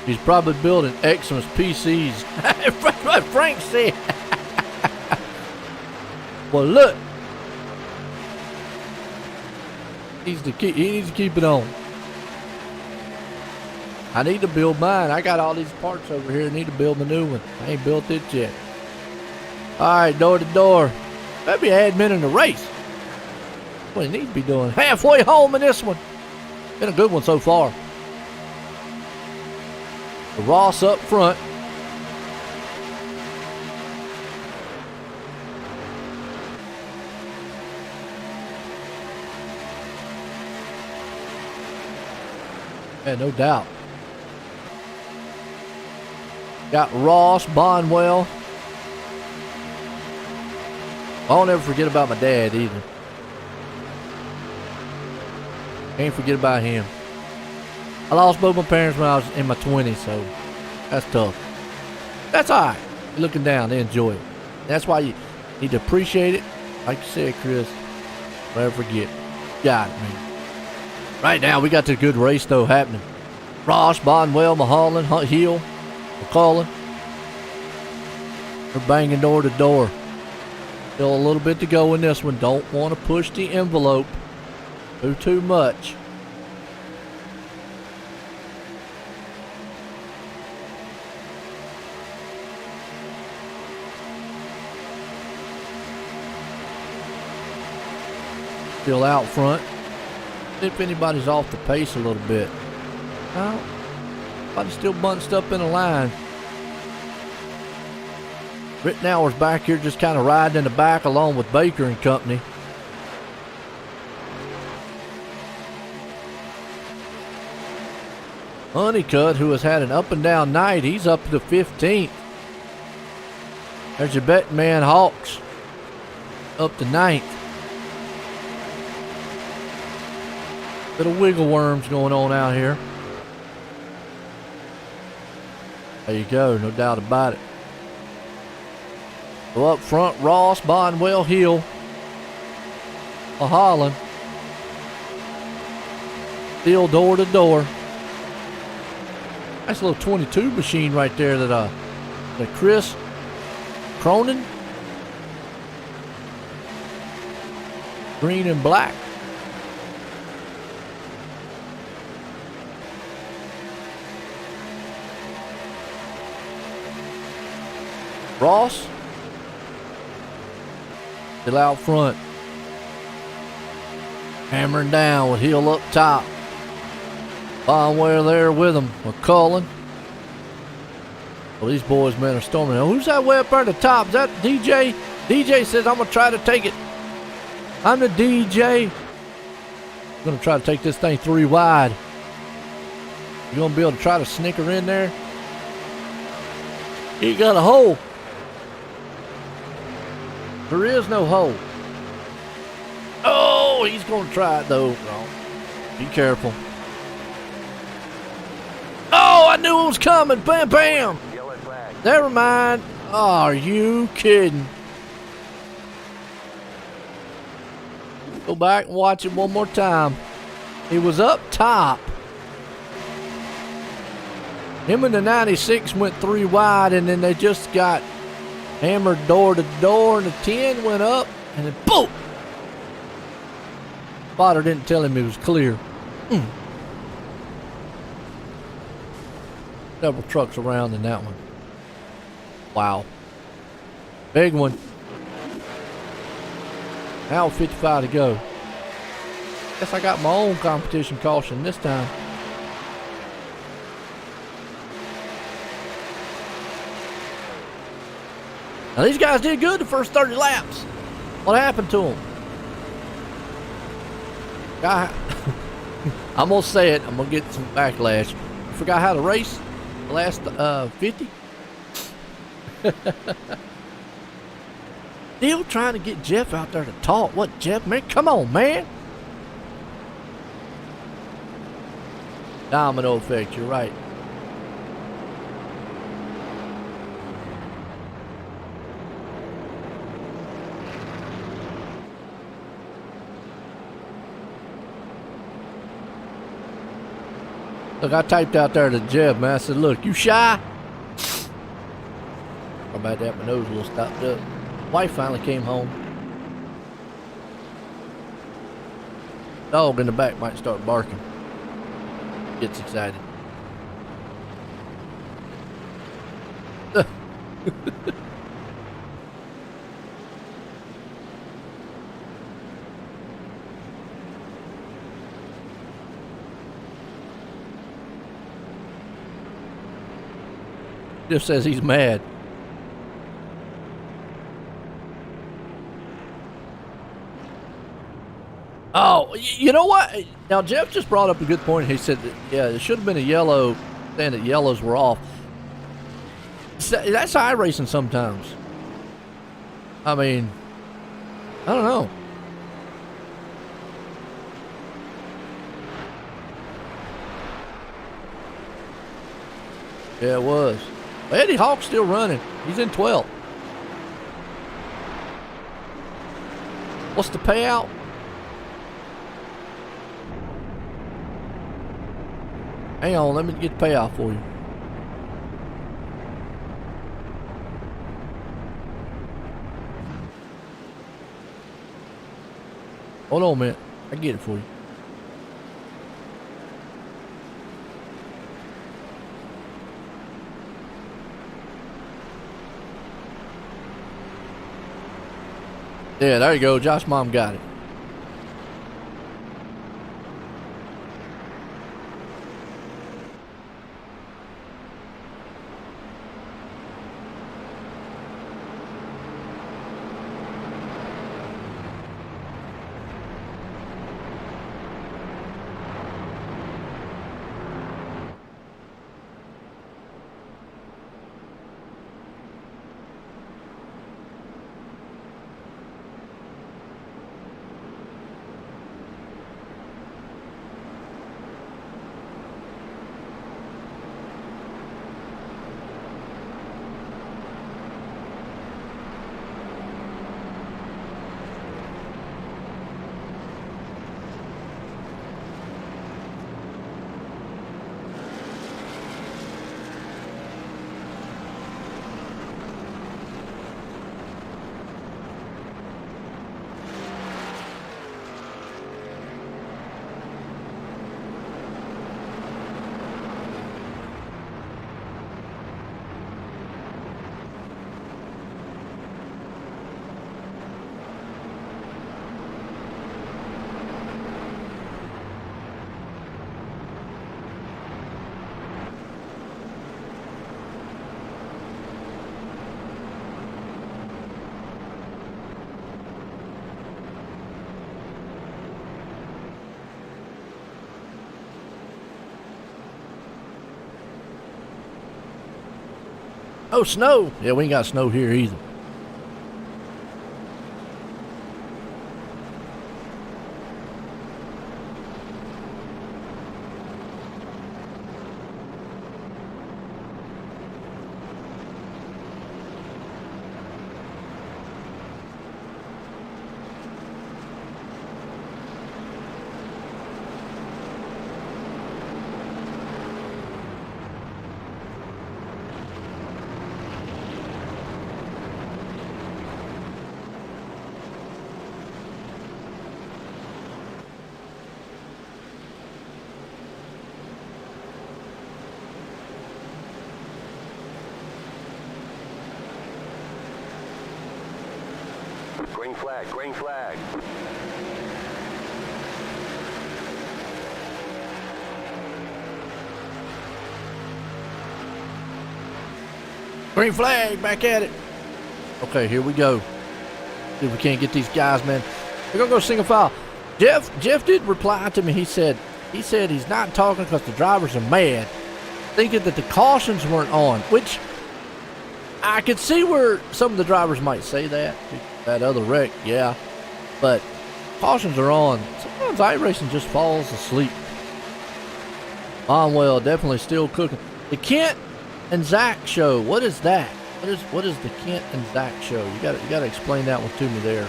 B: He's probably building Xmas PCs. Frank said. Well, look. He needs to keep it on. I need to build mine. I got all these parts over here. I need to build a new one. I ain't built it yet. All right, door to door. Maybe admin in the race. What he needs to be doing. Halfway home in this one. Been a good one so far. Ross up front. Yeah, no doubt. Got Ross, Bonwell. I won't ever forget about my dad either. Can't forget about him. I lost both my parents when I was in my 20s, so that's tough. That's all right. You're looking down, they enjoy it. That's why you need to appreciate it. Like you said, Chris, never forget. Got it, man. Right now, we got the good race, though, happening. Ross, Bonwell, Mulholland, Hill, McCullen. We're banging door to door. Still a little bit to go in this one. Don't want to push the envelope too much. Still out front. If anybody's off the pace a little bit. Well, everybody's still bunched up in a line. Rittenauer's back here just kind of riding in the back along with Baker and company. Honeycutt, who has had an up and down night, he's up to 15th. There's your betting man, Hawks. Up to 9th. Little wiggle worms going on out here. There you go, no doubt about it. So up front, Ross, Bonwell, Hill, Holland. Still door to door. Nice little 22 machine right there that Chris Cronin. Green and black. Ross still out front. Hammering down with Hill up top. Bonware there with him. McCullen. Well, these boys, man, are storming. Now, who's that way up there at the top? Is that DJ? DJ says, I'm going to try to take it. I'm the DJ. I'm going to try to take this thing 3 wide. You going to be able to try to snicker in there? He got a hole. There is no hole. Oh, he's going to try it, though. No. Be careful. Oh, I knew it was coming. Bam, bam.
C: Yellow flag.
B: Never mind. Oh, are you kidding? Go back and watch it one more time. He was up top. Him and the 96 went 3 wide, and then they just got hammered door to door, and the 10 went up, and then boom! Spotter didn't tell him it was clear. Several trucks around in that one. Wow. Big one. Now 55 to go. Guess I got my own competition caution this time. Now these guys did good the first 30 laps. What happened to them? Guy, I'm gonna say it. I'm gonna get some backlash. You forgot how to race the last 50? Still trying to get Jeff out there to talk. What, Jeff, man? Come on, man. Domino effect, you're right. Look, I typed out there to Jeff, man. I said, look, you shy? How about that? My nose a little stopped up. Wife finally came home. Dog in the back might start barking. Gets excited. Just says he's mad. Oh, you know what? Now, Jeff just brought up a good point. He said that, yeah, it should have been a yellow, saying that yellows were off. That's iRacing sometimes. I mean, I don't know. Yeah, it was. Eddie Hawk's still running. He's in 12th. What's the payout? Hang on, let me get the payout for you. Hold on a minute. I get it for you. Yeah, there you go. Josh's mom got it. Oh, snow. Yeah, we ain't got snow here either.
C: Green flag, green flag.
B: Green flag, back at it. Okay, here we go. See if we can't get these guys, man. We're gonna go single file. Jeff did reply to me. He said he's not talking because the drivers are mad, thinking that the cautions weren't on, which I could see where some of the drivers might say that. That other wreck, yeah. But cautions are on. Sometimes iRacing just falls asleep. Bonwell definitely still cooking. The Kent and Zach show. What is that? What is the Kent and Zach show? You gotta explain that one to me there.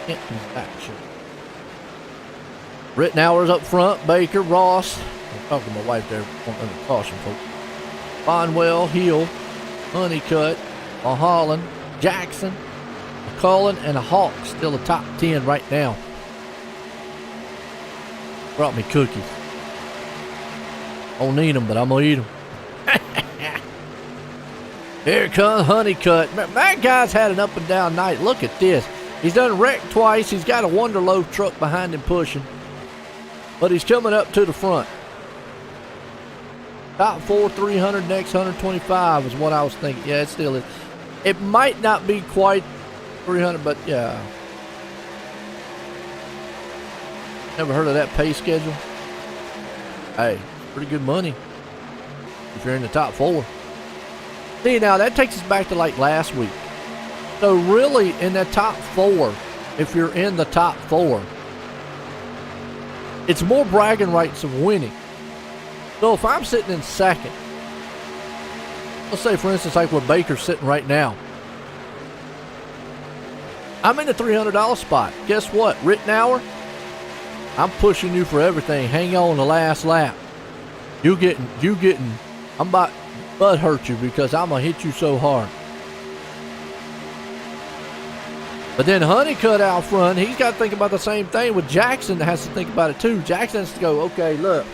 B: Kent and Zach show. Rittenhour's up front. Baker, Ross. I'm talking to my wife there. Under caution, folks. Bonwell, Hill, Honeycutt, Holland, Jackson, Cullen, and a Hawk. Still the top 10 right now. Brought me cookies. Don't need them, but I'm gonna eat them. Here comes Honeycutt. That guy's had an up and down night. Look at this. He's done wrecked twice. He's got a Wonderloaf truck behind him pushing. But he's coming up to the front. Top 4, 300, next 125 is what I was thinking. Yeah, it still is. It might not be quite 300, but yeah. Never heard of that pay schedule? Hey, pretty good money if you're in the top 4. See, now that takes us back to like last week. So really, in the top 4, if you're in the top 4, it's more bragging rights of winning. So if I'm sitting in second, let's say for instance like where Baker's sitting right now, I'm in the $300 spot. Guess what, Rittenhour? I'm pushing you for everything. Hang on the last lap. You getting. I'm about to butt hurt you because I'm gonna hit you so hard. But then Honeycutt out front, he's got to think about the same thing. With Jackson, has to think about it too. Jackson has to go, okay, look,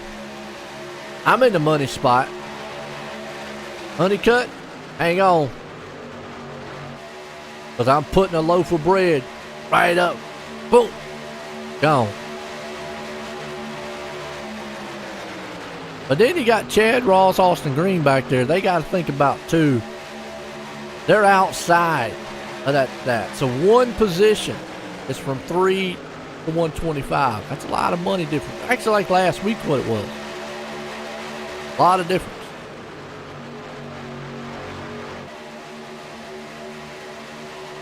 B: I'm in the money spot. Honeycutt, hang on. Because I'm putting a loaf of bread right up. Boom. Gone. But then you got Chad Ross, Austin Green back there. They got to think about too. They're outside of that. So one position is from 3 to 125. That's a lot of money difference. Actually, like last week, what it was. A lot of difference.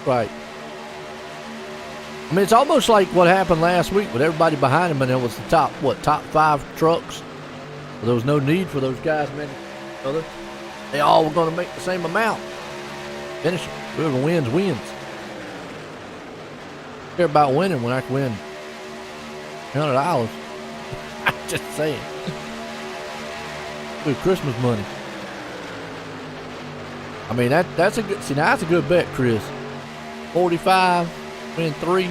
B: Right. I mean, it's almost like what happened last week with everybody behind him, and it was the top 5 trucks. Well, there was no need for those guys, man. They all were going to make the same amount. Finish it. Whoever wins, wins. I care about winning when I can win $100. I'm just saying. Good Christmas money. I mean, that's a good. See, now that's a good bet, Chris. 45, win 3.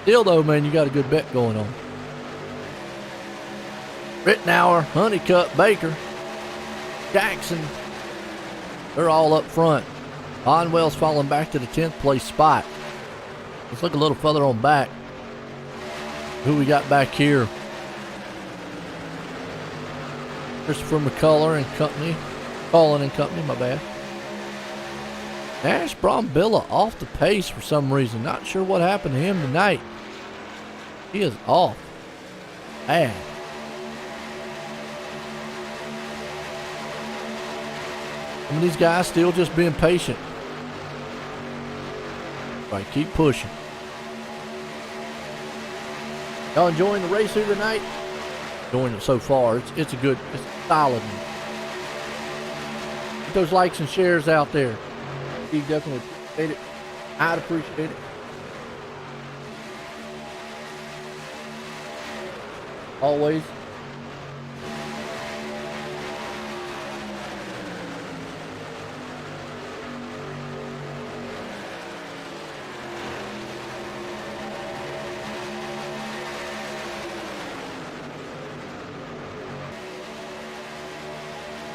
B: Still, though, man, you got a good bet going on. Rittenhour, Honeycutt, Baker, Jackson, they're all up front. Bonwell's falling back to the 10th place spot. Let's look a little further on back. Who we got back here? Christopher McCullough and company. Colin and company, my bad. Nash Brombilla off the pace for some reason. Not sure what happened to him tonight. He is off. Bad. Some of these guys still just being patient. Right, keep pushing. Y'all enjoying the race here tonight? Enjoying it so far. It's a solid one. Get those likes and shares out there. You definitely appreciate it. I'd appreciate it. Always.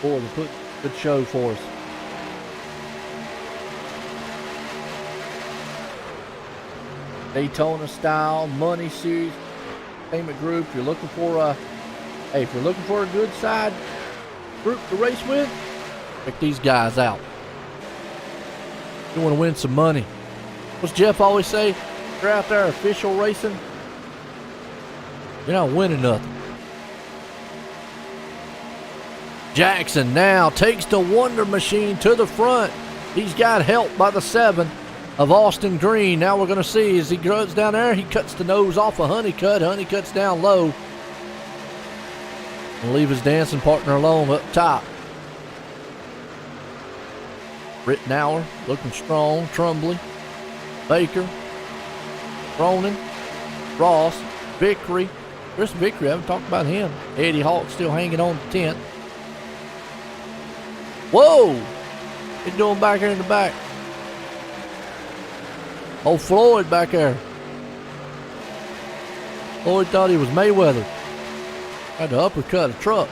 B: Boy, they put a good show for us. Daytona style money series payment group. If you're looking for a good side group to race with, check these guys out. You want to win some money. What's Jeff always say? You're out there official racing, you're not winning nothing. Jackson now takes the Wonder Machine to the front. He's got help by the 7 of Austin Green. Now we're going to see as he goes down there, he cuts the nose off of Honeycutt. Honeycutt's down low. And leave his dancing partner alone up top. Rittenauer looking strong. Trumbley, Baker, Cronin, Ross, Vickery. Chris Vickery, I haven't talked about him. Eddie Hawk still hanging on to 10th. Whoa! He's doing back here in the back. Oh, Floyd back there. Floyd thought he was Mayweather. Had to uppercut a truck.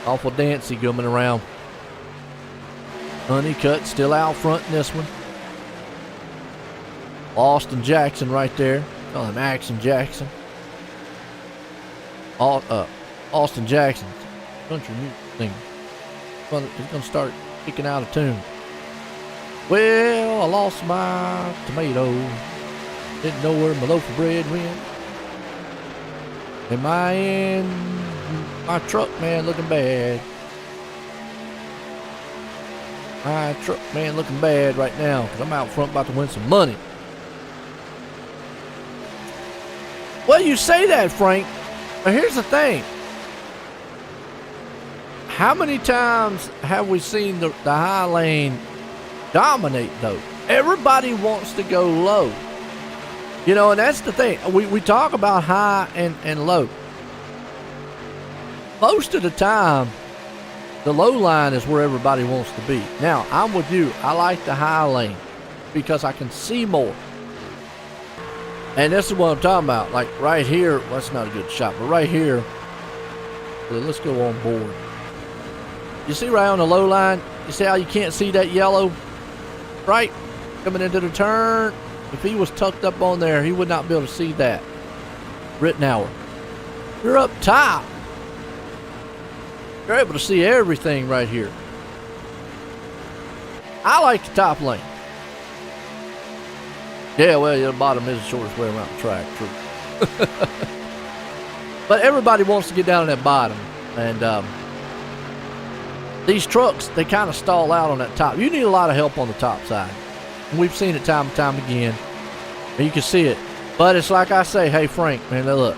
B: Awful Dancy coming around. Honeycutt still out front in this one. Austin Jackson right there. Call him Action Jackson. Austin Jackson's country music thing. He's going to start kicking out of tune. Well, I lost my tomato. Didn't know where my loaf of bread went. Am I in my truck, man, looking bad? My truck, man, looking bad right now because I'm out front about to win some money. Well, you say that, Frank, but here's the thing. How many times have we seen the high lane dominate, though? Everybody wants to go low. You know, and that's the thing. We talk about high and low. Most of the time, the low line is where everybody wants to be. Now, I'm with you. I like the high lane because I can see more. And this is what I'm talking about. Like right here, well, that's not a good shot, but right here, let's go on board. You see right on the low line, you see how you can't see that yellow? Right? Coming into the turn. If he was tucked up on there, he would not be able to see that. Rittenauer. You're up top. You're able to see everything right here. I like the top lane. Yeah, well, the bottom is the shortest way around the track, true. But everybody wants to get down to that bottom. And these trucks, they kind of stall out on that top. You need a lot of help on the top side. And we've seen it time and time again. And you can see it. But it's like I say, hey, Frank, man, look.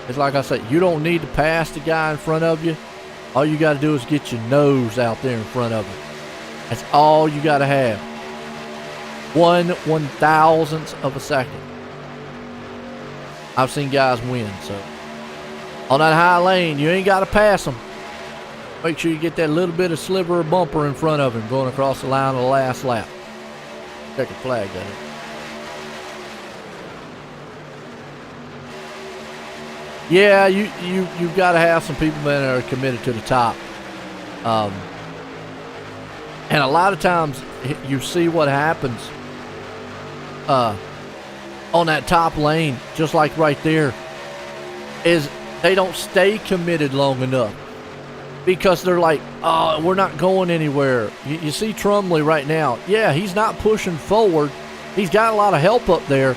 B: It's like I say, you don't need to pass the guy in front of you. All you got to do is get your nose out there in front of him. That's all you got to have. 1/1000th of a second. I've seen guys win, so. On that high lane, you ain't got to pass them. Make sure you get that little bit of sliver or bumper in front of him going across the line of the last lap. Checkered flag, doesn't it? Yeah, you've got to have some people that are committed to the top. And a lot of times you see what happens on that top lane, just like right there, is they don't stay committed long enough because they're like, oh, we're not going anywhere. You see Trumbley right now. Yeah, he's not pushing forward. He's got a lot of help up there.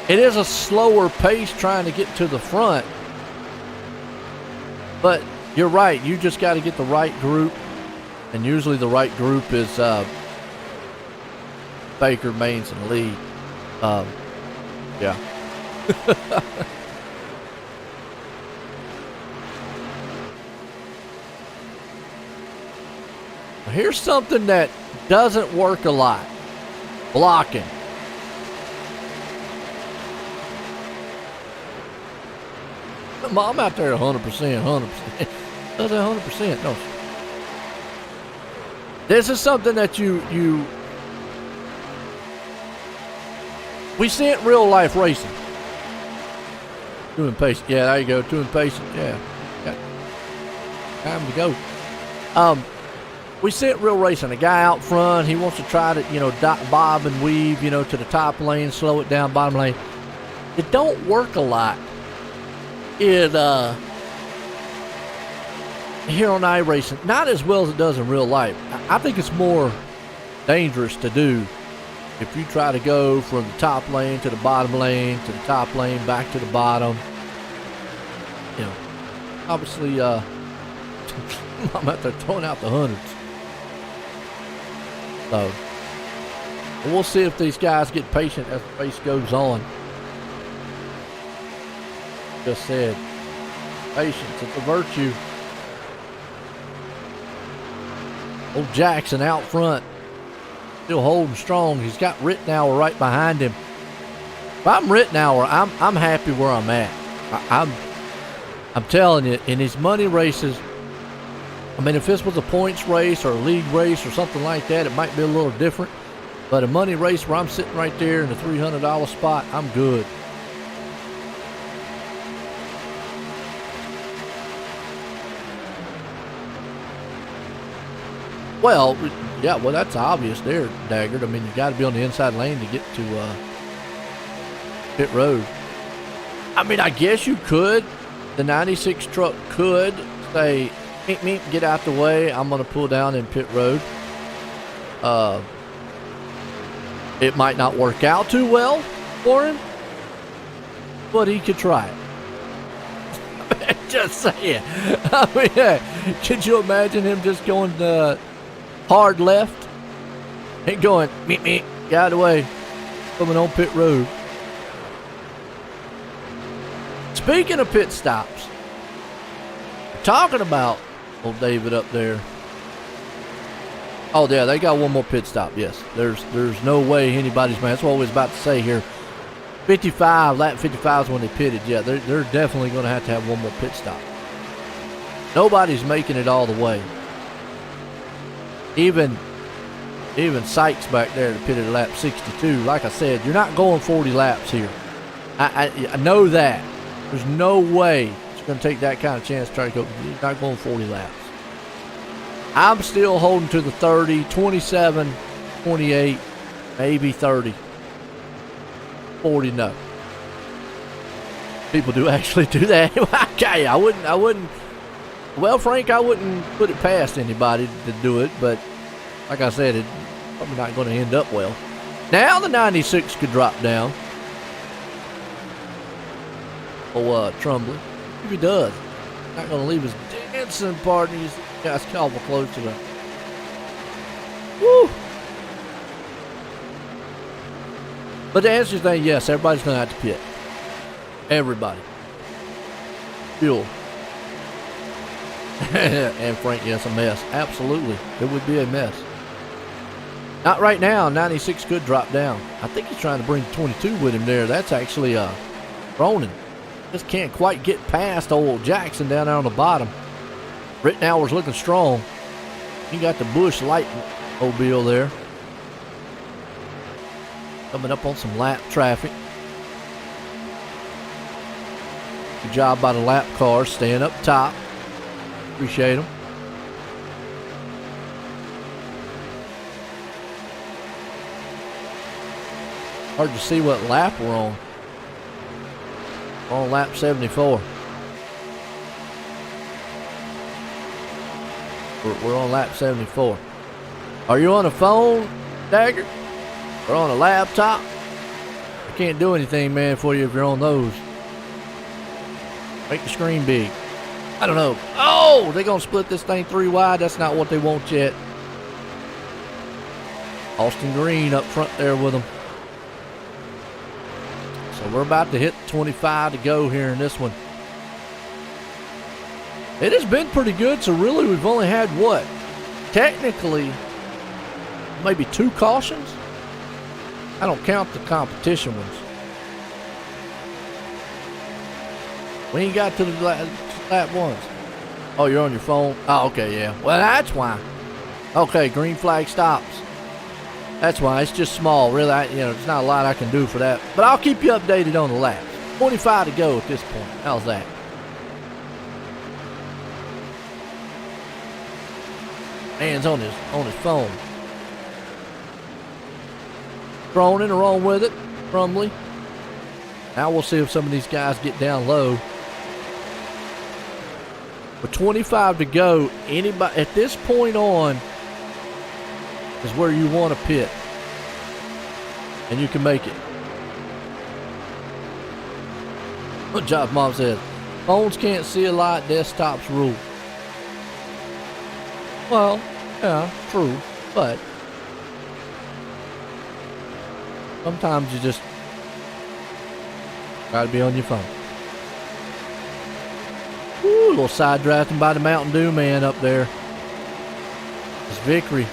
B: It is a slower pace trying to get to the front. But you're right. You just got to get the right group. And usually the right group is Baker, Maines, and Lee. Yeah. Here's something that doesn't work a lot. Blocking. I'm out there 100%, 100%. That's 100%. No. This is something that we see it in real life racing. Too impatient. Yeah, there you go. Too impatient. Yeah. Got time to go. We see it in real racing. A guy out front, he wants to try to, bob and weave, to the top lane, slow it down, bottom lane. It don't work a lot in here on iRacing. Not as well as it does in real life. I think it's more dangerous to do if you try to go from the top lane to the bottom lane to the top lane back to the bottom. Obviously, I'm out there throwing out the hundreds. So we'll see if these guys get patient as the race goes on. Just said, patience, it's a virtue. Old Jackson out front, still holding strong. He's got Rittenauer right behind him. If I'm Rittenauer, I'm happy where I'm at. I'm telling you, in these money races, if this was a points race or a league race or something like that, it might be a little different. But a money race where I'm sitting right there in the $300 spot, I'm good. Well, yeah, that's obvious there, Daggard. You got to be on the inside lane to get to pit road. I guess you could. The 96 truck could say, meep, get out the way. I'm going to pull down in pit road. It might not work out too well for him, but he could try it. Just saying. Could you imagine him just going hard left and going, meep, get out of the way, coming on pit road? Speaking of pit stops, we're talking about old David up there. Oh, yeah, they got one more pit stop. Yes, there's no way anybody's man. That's what I was about to say here. 55, lap 55 is when they pitted. Yeah, they're definitely going to have one more pit stop. Nobody's making it all the way. Even Sykes back there that pitted at lap 62. Like I said, you're not going 40 laps here. I know that. There's no way it's going to take that kind of chance to try to go. You're not going 40 laps. I'm still holding to the 30, 27, 28, maybe 30. 40, no. People do actually do that. Okay, I wouldn't. Well, Frank, I wouldn't put it past anybody to do it, but like I said, it's probably not going to end up well. Now the 96 could drop down. Trumbull. If he does, not going to leave his dancing partner. He's got awful close to the. Woo! But to answer your thing, yes, everybody's going to have to pit. Everybody. Fuel. And Frank, yes, a mess. Absolutely. It would be a mess. Not right now. 96 could drop down. I think he's trying to bring 22 with him there. That's actually Ronan. Just can't quite get past old Jackson down there on the bottom. Rittenauer's looking strong. He got the Busch light mobile there. Coming up on some lap traffic. Good job by the lap cars staying up top. Appreciate them. Hard to see what lap we're on. We're on lap 74. We're on lap 74. Are you on a phone, Dagger? Or on a laptop? I can't do anything, man, for you if you're on those. Make the screen big. I don't know. Oh, they're going to split this thing 3 wide. That's not what they want yet. Austin Green up front there with them. So we're about to hit 25 to go here in this one. It has been pretty good, so really we've only had what? Technically, maybe 2 cautions? I don't count the competition ones. We ain't got to the lap ones. Oh, you're on your phone? Oh, okay, yeah. Well, that's why. Okay, green flag stops. That's why. It's just small. Really, there's not a lot I can do for that. But I'll keep you updated on the laps. 25 to go at this point. How's that? Man's on his phone. Cronin along with it. Brumley. Now we'll see if some of these guys get down low. With 25 to go, anybody at this point on is where you want to pit. And you can make it. Good job, Mom said. Phones can't see a lot, desktops rule. Well, yeah, true, but sometimes you just gotta be on your phone. Ooh, a little side drafting by the Mountain Dew man up there. It's Vickery.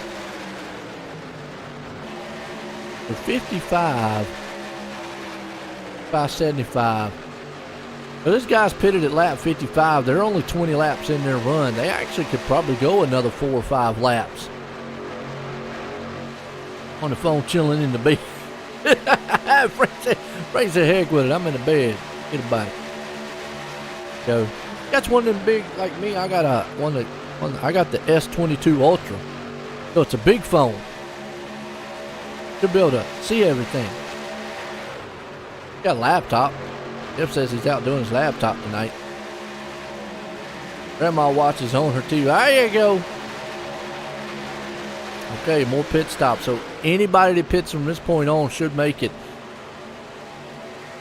B: For 55 by 75. So this guy's pitted at lap 55. They're only 20 laps in their run. They actually could probably go another 4 or 5 laps. On the phone chilling in the bed. Frank said, heck with it. I'm in the bed. Get a bite. So that's one of them big, like me. I got I got the S22 Ultra. So it's a big phone. To be able to see everything. Got a laptop. Jeff says he's out doing his laptop tonight. Grandma watches on her TV. There you go. Okay, more pit stops. So anybody that pits from this point on should make it.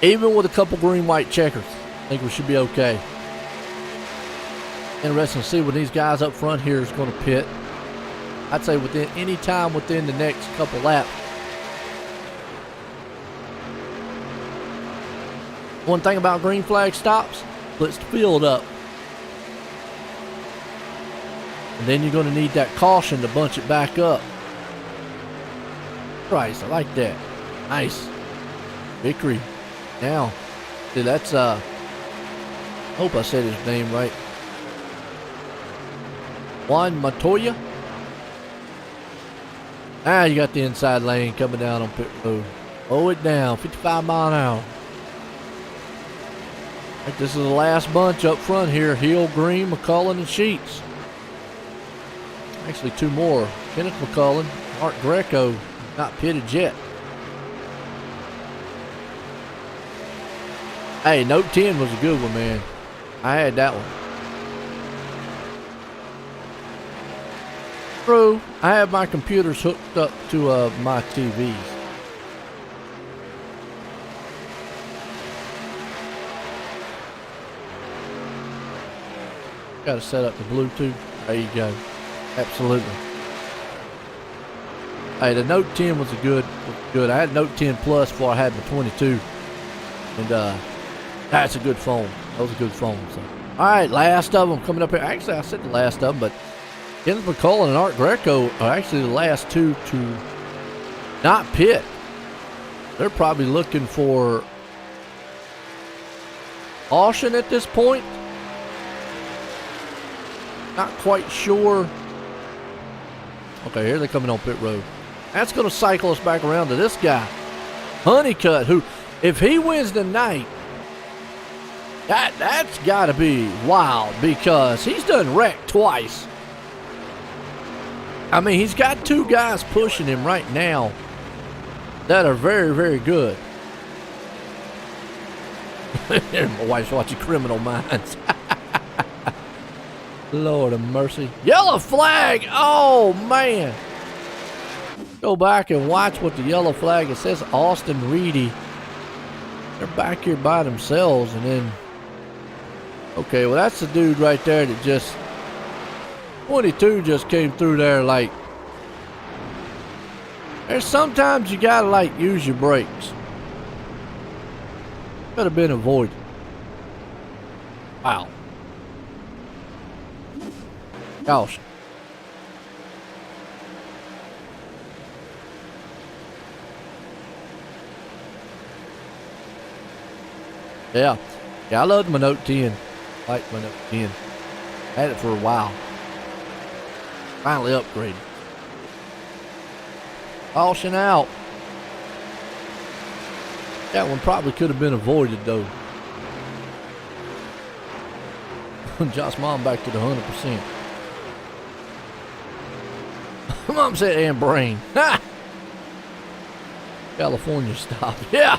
B: Even with a couple green-white checkers, I think we should be okay. Interesting to see when these guys up front here is going to pit. I'd say within any time within the next couple laps. One thing about green flag stops, splits the field up. And then you're going to need that caution to bunch it back up. Price, I like that. Nice. Vickery. Now, see, that's, I hope I said his name right. Juan Montoya. Ah, you got the inside lane coming down on pit road. Slow it down, 55 mile an hour. I think this is the last bunch up front here. Hill, Green, McCullen, and Sheets. Actually, 2 more. Kenneth McCullen, Art Greco, not pitted yet. Hey, Note 10 was a good one, man. I had that one. True, I have my computers hooked up to my TVs. Got to set up the Bluetooth. There you go. Absolutely. Hey, the Note 10 was good. I had Note 10 Plus before I had my 22. And that's a good phone. That was a good phone. So, all right, last of them coming up here. Actually, I said the last of them, but Kenneth McCullen and Art Greco are actually the last 2 to not pit. They're probably looking for caution at this point. Not quite sure. Okay, here they're coming on pit road. That's going to cycle us back around to this guy, Honeycutt, who, if he wins tonight, that's got to be wild because he's done wrecked twice. I mean, he's got 2 guys pushing him right now that are very, very good. My wife's watching Criminal Minds. Lord of mercy. Yellow flag! Oh, man. Go back and watch what the yellow flag, it says Austin Reedy. They're back here by themselves, and then Okay, well that's the dude right there that just 22 just came through there. Like, there's sometimes you gotta like use your brakes. Could have been avoided. Wow. Gosh. Yeah. Yeah, I loved my Note 10. Like my Note 10. Had it for a while. Finally upgraded. Caution out. That one probably could have been avoided though. Josh Mom back to the 100%. Mom said, and brain. Ha! California stop. Yeah.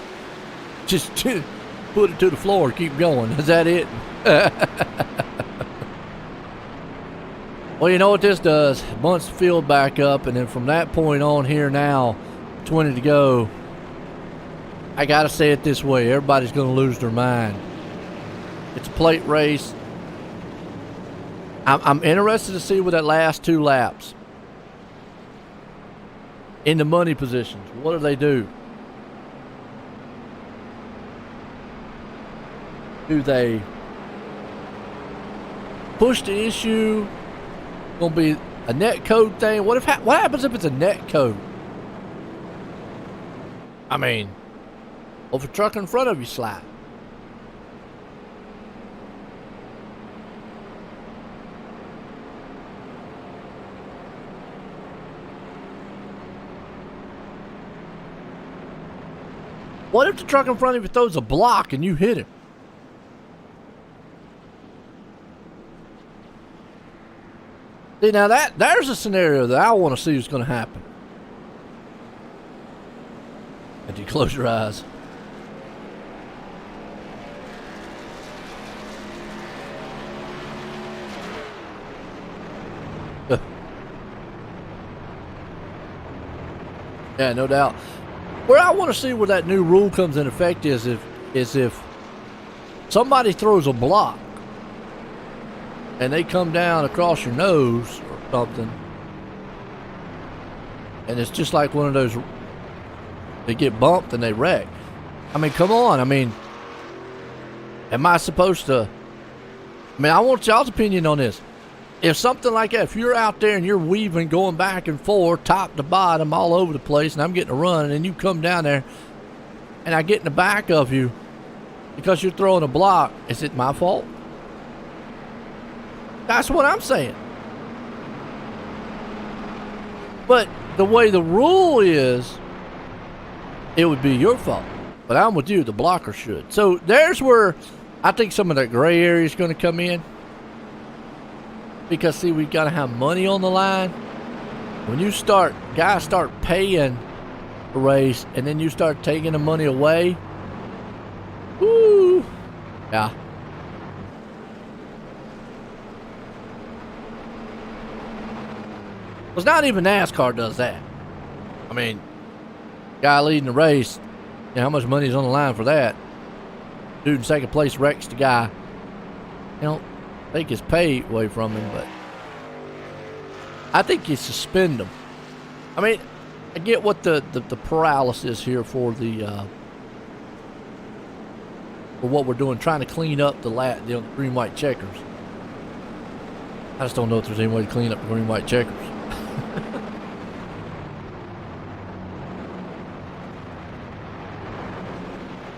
B: Just put it to the floor. Keep going. Is that it? Well, you know what this does? Bunts the field back up, and then from that point on here now, 20 to go, I got to say it this way. Everybody's going to lose their mind. It's a plate race. I'm interested to see with that last 2 laps. In the money positions, what do they do? Do they push the issue? Gonna be a net code thing? What happens if it's a net code? I mean, if a truck in front of you slide. What if the truck in front of you throws a block and you hit him? See, now there's a scenario that I want to see what's going to happen. And you close your eyes. Yeah, no doubt. Where I want to see where that new rule comes in effect is if somebody throws a block and they come down across your nose or something, and it's just like one of those, they get bumped and they wreck. I mean, come on. I mean, am I supposed to? I mean, I want y'all's opinion on this. If something like that, if you're out there and you're weaving, going back and forth, top to bottom, all over the place, and I'm getting a run, and then you come down there, and I get in the back of you because you're throwing a block, is it my fault? That's what I'm saying. But the way the rule is, it would be your fault. But I'm with you, the blocker should. So there's where I think some of that gray area is going to come in. Because, see, we got to have money on the line. When you guys start paying a race, and then you start taking the money away, woo, yeah. It's not even NASCAR does that. I mean, guy leading the race, you know, how much money is on the line for that? Dude in second place wrecks the guy. You know, take his pay away from him, but I think you suspend him. I mean, I get what the paralysis here for the for what we're doing, trying to clean up the green white checkers. I just don't know if there's any way to clean up the green white checkers.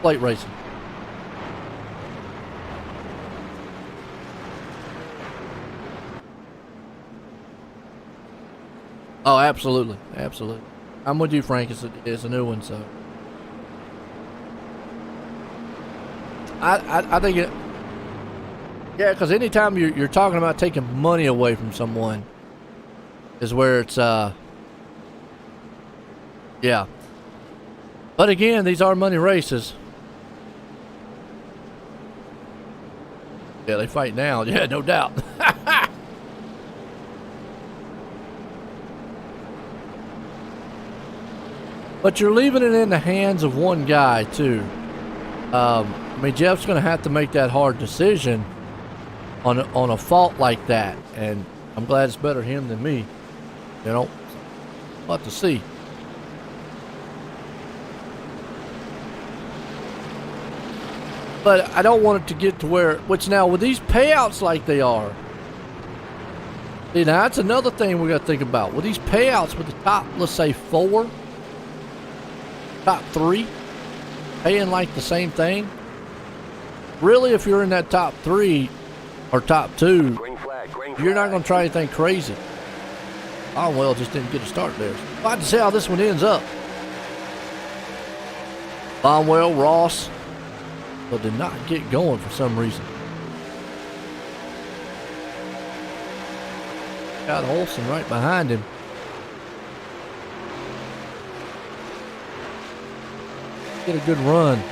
B: Plate racing. Oh, absolutely, absolutely. I'm with you, Frank. It's a new one, so I think it. Yeah, because anytime you're talking about taking money away from someone, is where it's yeah. But again, these are money races. Yeah, they fight now. Yeah, no doubt. But you're leaving it in the hands of one guy, too. I mean, Jeff's going to have to make that hard decision. on a fault like that, and I'm glad it's better him than me. You know, we'll have to see. But I don't want it to get to where, which now with these payouts like they are, see, now that's another thing we got to think about. With these payouts with the top, let's say 4, top 3, paying like the same thing. Really, if you're in that top 3 or top 2,
C: Green flag,
B: you're not going to try anything crazy. Oh, well, just didn't get a start there. We'll have to see how this one ends up. Bonwell, Ross, but did not get going for some reason. Got Olsen right behind him. Get a good run.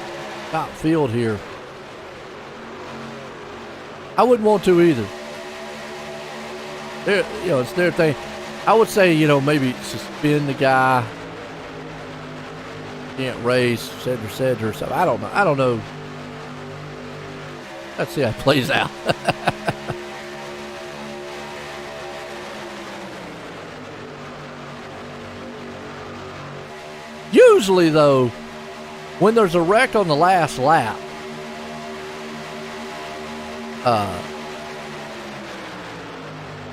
B: Top field here. I wouldn't want to either. It's their thing. I would say, maybe suspend the guy. Can't race, etc. or something. I don't know. Let's see how it plays out. Usually, though, when there's a wreck on the last lap,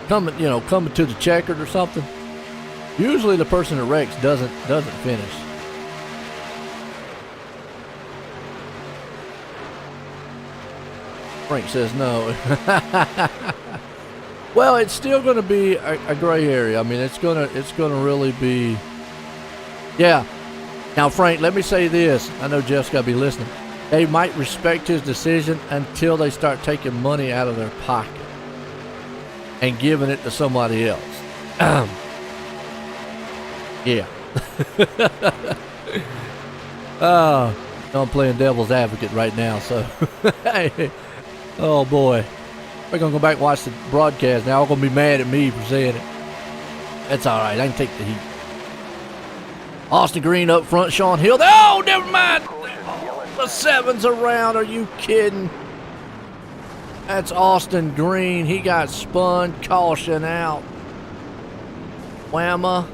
B: coming to the checkered or something, usually the person that wrecks doesn't finish. Frank says no. Well, it's still going to be a gray area. I mean, it's gonna really be. Yeah. Now, Frank, let me say this. I know Jeff's got to be listening. They might respect his decision until they start taking money out of their pocket and giving it to somebody else. Yeah. I'm playing devil's advocate right now, so. Hey. Oh, boy. We're going to go back and watch the broadcast now. I'm going to be mad at me for saying it. That's all right. I can take the heat. Austin Green up front. Sean Hill. Oh, never mind. The 7's around. Are you kidding? That's Austin Green. He got spun. Caution out. Whamma.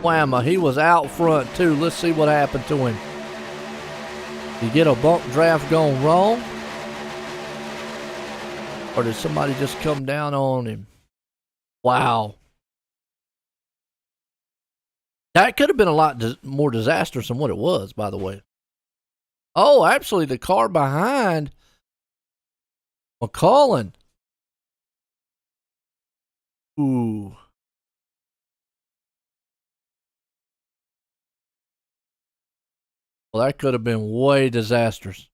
B: Whamma. He was out front, too. Let's see what happened to him. Did he get a bump draft gone wrong? Or did somebody just come down on him? Wow. That could have been a lot more disastrous than what it was, by the way. Oh, actually, the car behind McCullen. Ooh. Well, that could have been way disastrous.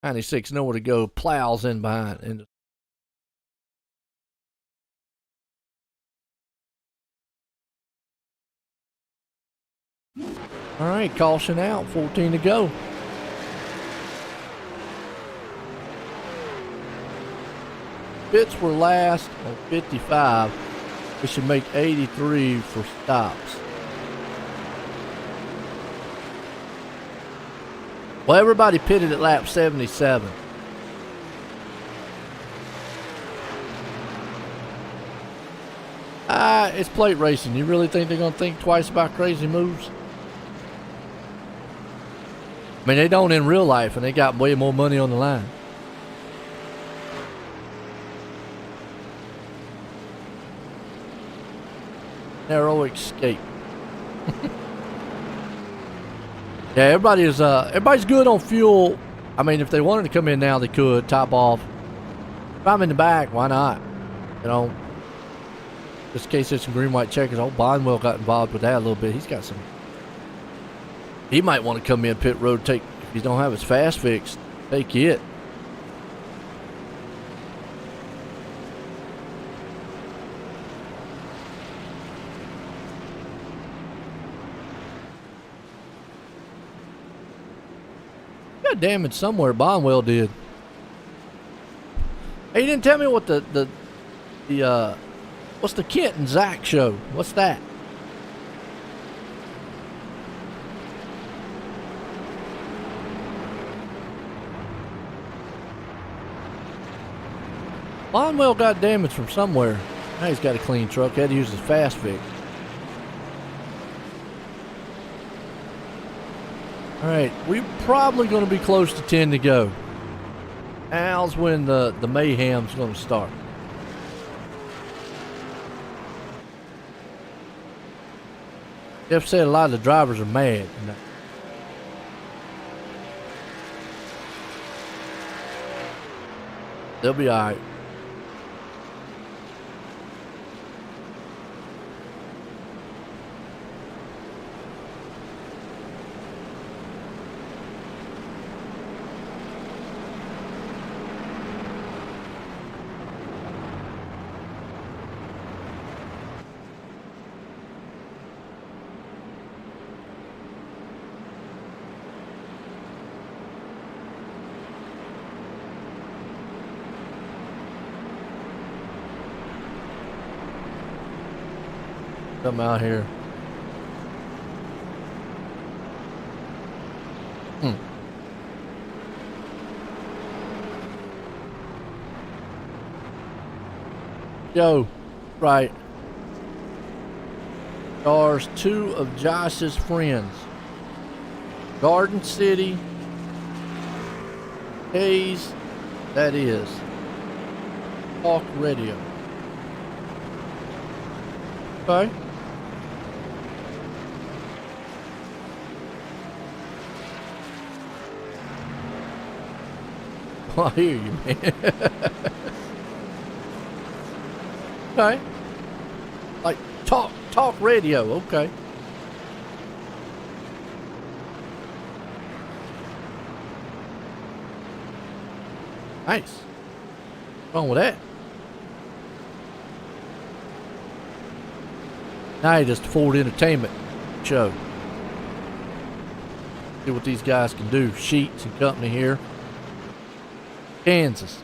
B: 96, nowhere to go. Plows in behind. All right, caution out. 14 to go. Pits were last on 55. We should make 83 for stops. Well, everybody pitted at lap 77. It's plate racing. You really think they're going to think twice about crazy moves? I mean, they don't in real life, and they got way more money on the line. Narrow escape. Yeah, everybody's good on fuel. I mean, if they wanted to come in now, they could top off. If I'm in the back, why not? Just in case there's some green white checkers. Old Bonwell got involved with that a little bit. He's got some. He might want to come in pit road. If he don't have his fast fixed, take it. Got damage somewhere. Bonwell did. Hey, you didn't tell me what the what's the Kent and Zach show? What's that? Bonwell got damaged from somewhere. Now he's got a clean truck. Had to use his fast fix. Alright, we're probably going to be close to 10 to go. Now's when the mayhem's going to start. Jeff said a lot of the drivers are mad. They'll be alright. Come out here. Yo, right. Stars two of Josh's friends. Garden City. Hayes. That is. Talk Radio. Okay. I hear you, man. Okay. Like talk radio, okay. Nice. What's wrong with that? Now just a Ford Entertainment show. See what these guys can do. Sheets and Company here. Kansas.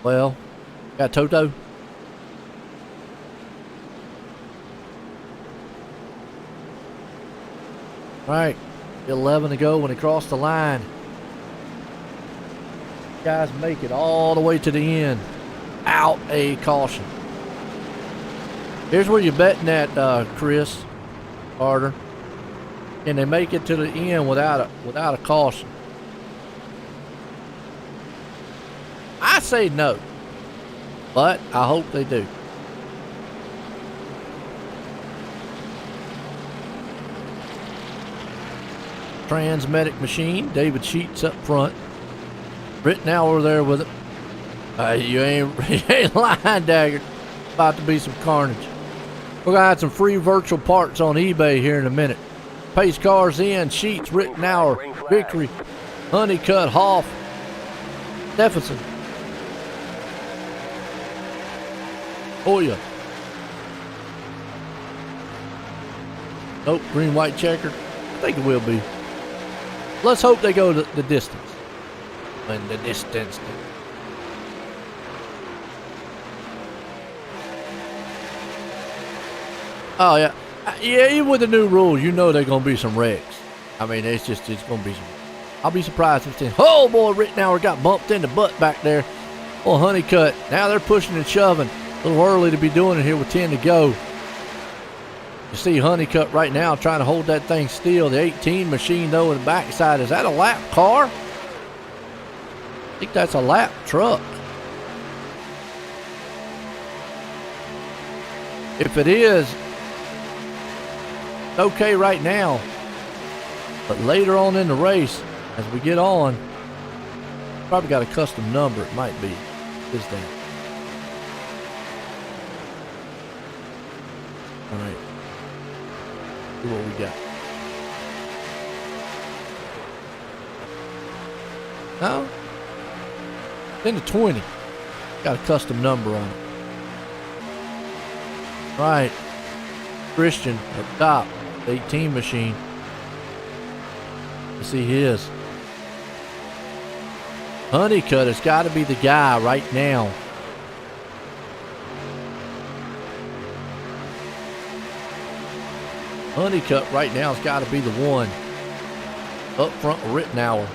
B: Well, got Toto. All right, 11 to go when he crossed the line. Guys make it all the way to the end. Out a caution. Here's where you're betting at, Chris Carter. Can they make it to the end without a caution? I say no, but I hope they do. Transmedic machine, David Sheets up front. Rittenauer there with it. You ain't lying, Dagger. About to be some carnage. We're gonna have some free virtual parts on eBay here in a minute. Pace cars in, Sheets, Rittenauer, Victory, Honeycutt, Hoff, Stephenson. Oh yeah. Nope, green, white checker. I think it will be. Let's hope they go the distance. And the distance. Oh yeah. Yeah, even with the new rules, you know there's gonna be some wrecks. I mean, it's gonna be some. I'll be surprised if it's oh boy, Rittenauer got bumped in the butt back there. Oh, Honeycutt. Now they're pushing and shoving. A little early to be doing it here with 10 to go. You see Honeycutt right now trying to hold that thing still. The 18 machine though in the backside. Is that a lap car? I think that's a lap truck. If it is, it's okay right now. But later on in the race, as we get on, probably got a custom number. It might be. Is that? All right. See what we got. No. Then the 20. Got a custom number on it. Right. Christian at top. 18 machine. Let's see his. Honeycutt has got to be the guy right now. Honeycutt right now has got to be the one. Up front with Rittenauer.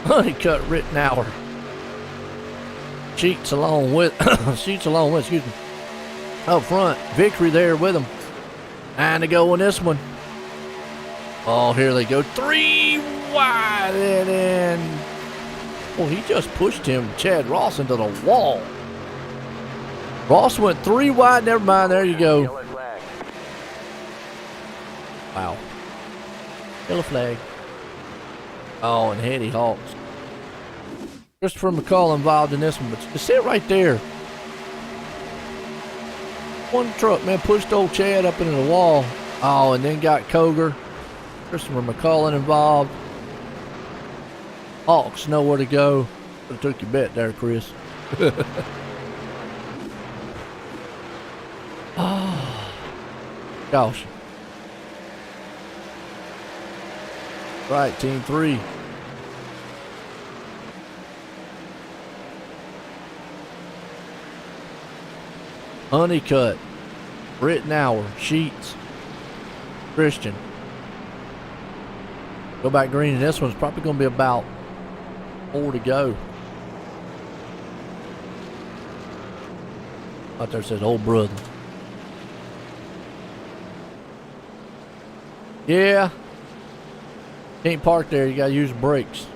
B: Honeycut Rittenauer. Sheets along with, excuse me. Up front, Victory there with him. And to go on this one. Oh, here they go. 3 wide and in. Well, he just pushed him, Chad Ross, into the wall. Ross went 3 wide. Never mind. There you go.
C: Yellow flag.
B: Wow. Yellow flag. Oh, and Hetty Hawks. Christopher McCall involved in this one, but you see it right there. One truck, man, pushed old Chad up into the wall. Oh, and then got Koger. Christopher McCall involved. Hawks know where to go. Could have took your bet there, Chris. Oh, gosh. Right, team 3. Honeycut, Rittenauer, Sheets, Christian. Go back green, and this one's probably going to be about 4 to go. Out there says old brother. Yeah. Can't park there, you got to use the brakes.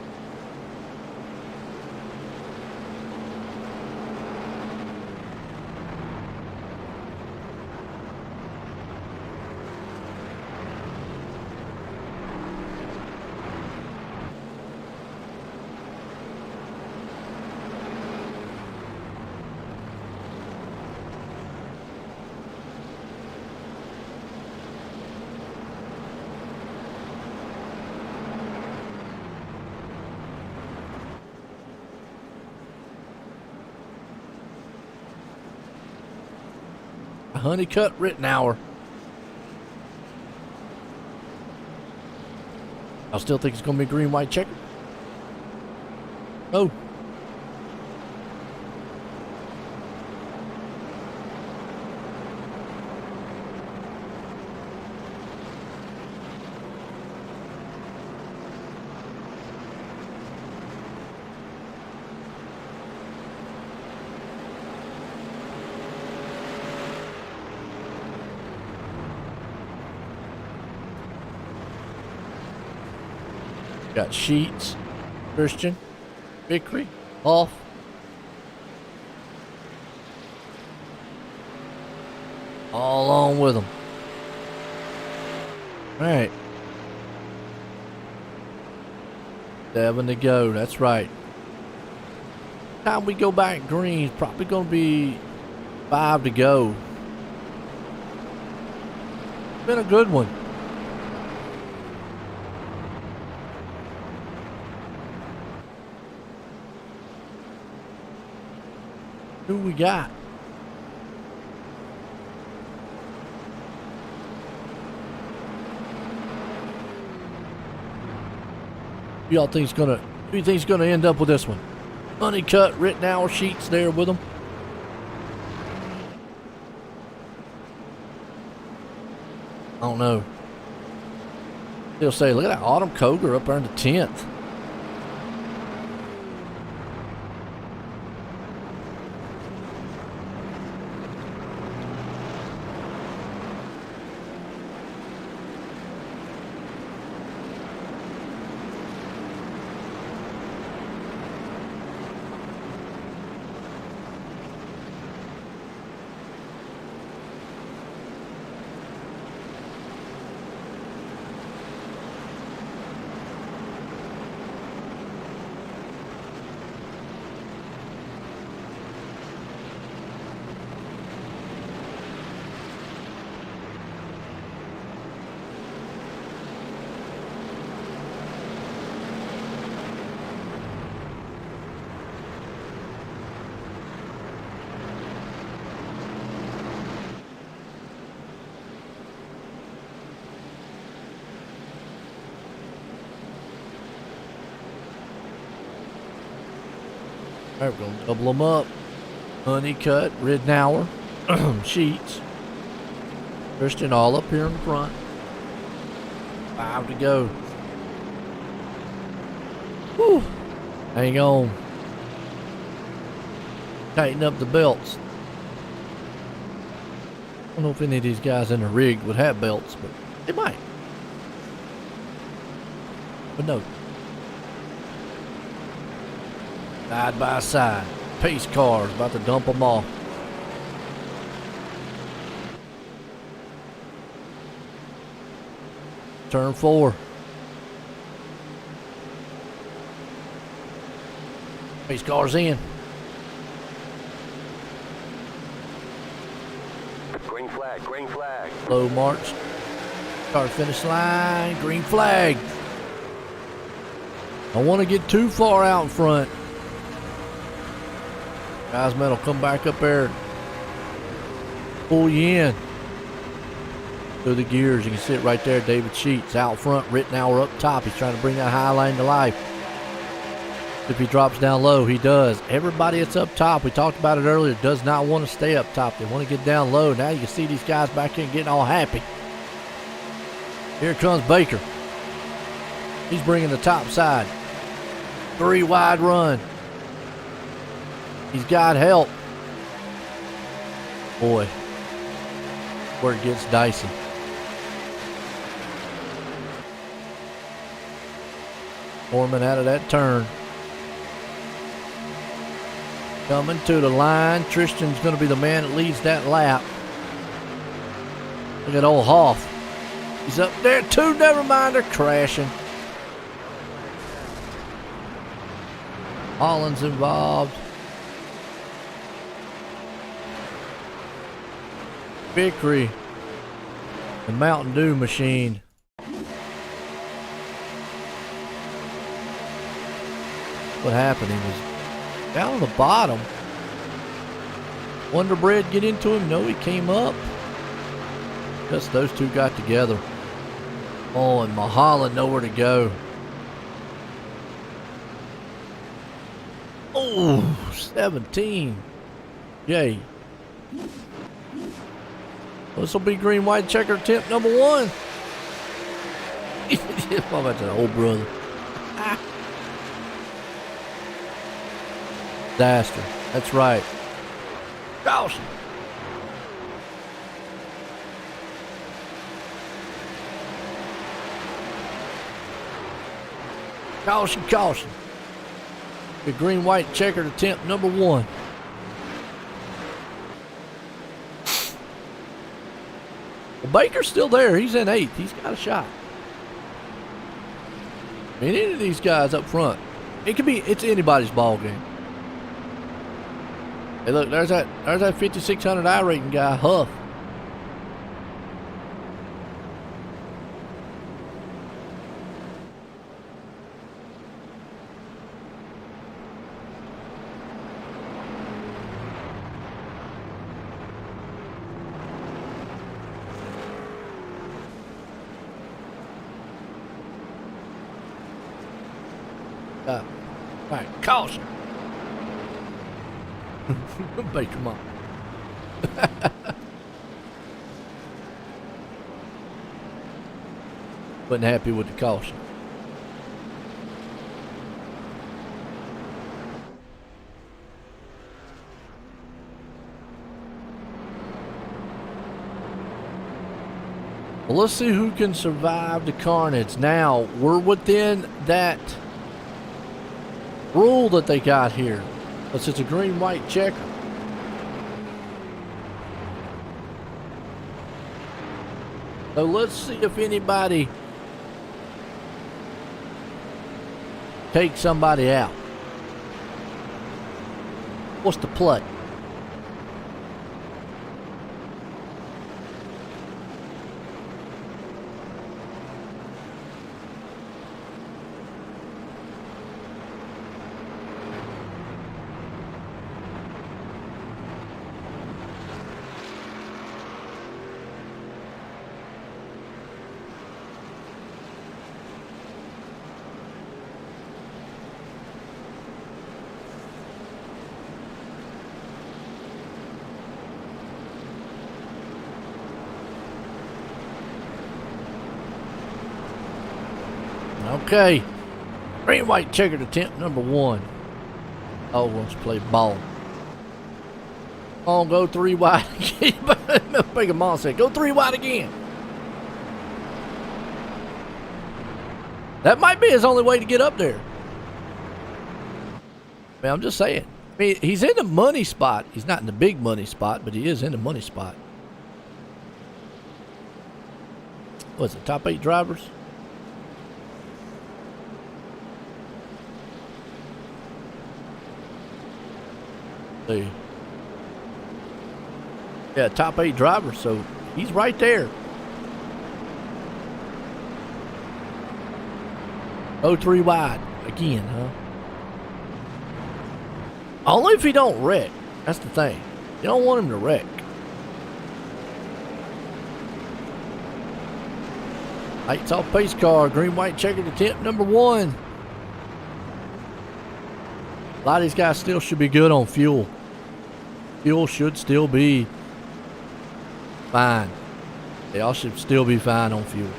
B: Honeycut Rittenauer. I still think it's going to be green, white checker. Oh. Got Sheets, Christian, Vickery, off. All on with them. All right. 7 to go. That's right. Time we go back green, probably going to be 5 to go. Been a good one. Who we got? Who y'all think's gonna? Who you think's gonna end up with this one? Honeycut, Rittenauer, Sheets there with them. I don't know. They'll say, look at that Autumn Koger up there in the 10th. All right, we're going to double them up. Honeycut, Rittenauer, Sheets, Christian all up here in the front. 5 to go. Whew. Hang on. Tighten up the belts. I don't know if any of these guys in the rig would have belts, but they might. But no. Side by side. Pace cars about to dump them off. Turn 4. Pace cars in.
C: Green flag, green flag.
B: Low march. Start finish line. Green flag. I want to get too far out in front. Guys, man, will come back up there. Pull you in. Through the gears. You can see it right there. David Sheets out front. Rittenauer up top. He's trying to bring that high line to life. If he drops down low, he does. Everybody that's up top, we talked about it earlier, does not want to stay up top. They want to get down low. Now you can see these guys back here getting all happy. Here comes Baker. He's bringing the top side. 3 wide run. He's got help. Boy, where it gets dicey. Foreman out of that turn. Coming to the line. Tristan's going to be the man that leads that lap. Look at old Hoff. He's up there too. Never mind, they're crashing. Holland's involved. Vickery. The Mountain Dew machine. What happened? He was down on the bottom. Wonder Bread get into him? No, he came up. Just those two got together. Oh, and Mahala nowhere to go. Oh, 17. Yay. This will be green, white checker attempt number 1. How about that old brother? Disaster. That's right. Caution. Caution, caution. The green, white checkered attempt number 1. Well, Baker's still there. He's in 8th. He's got a shot. I mean, any of these guys up front, it's anybody's ball game. Hey, look, there's that 5600 iRacing guy, Huff. All right, caution. Baker mom. Wasn't happy with the caution. Well, let's see who can survive the carnage. Now, we're within that rule that they got here. It's a green-white checker. So let's see if anybody takes somebody out. What's the play? Okay. Green, white, checkered attempt number 1. Oh, wants to play ball. Come on, go 3 wide again. Big Mom said, go 3 wide again. That might be his only way to get up there. I mean, I'm just saying. I mean, he's in the money spot. He's not in the big money spot, but he is in the money spot. What's it, top 8 drivers? See. Yeah, top 8 drivers, so he's right there. Go 3 wide again, huh? Only if he don't wreck. That's the thing. You don't want him to wreck. Lights off pace car. Green, white, checkered attempt number 1. A lot of these guys still should be good on fuel. Fuel should still be fine. They all should still be fine on fuel.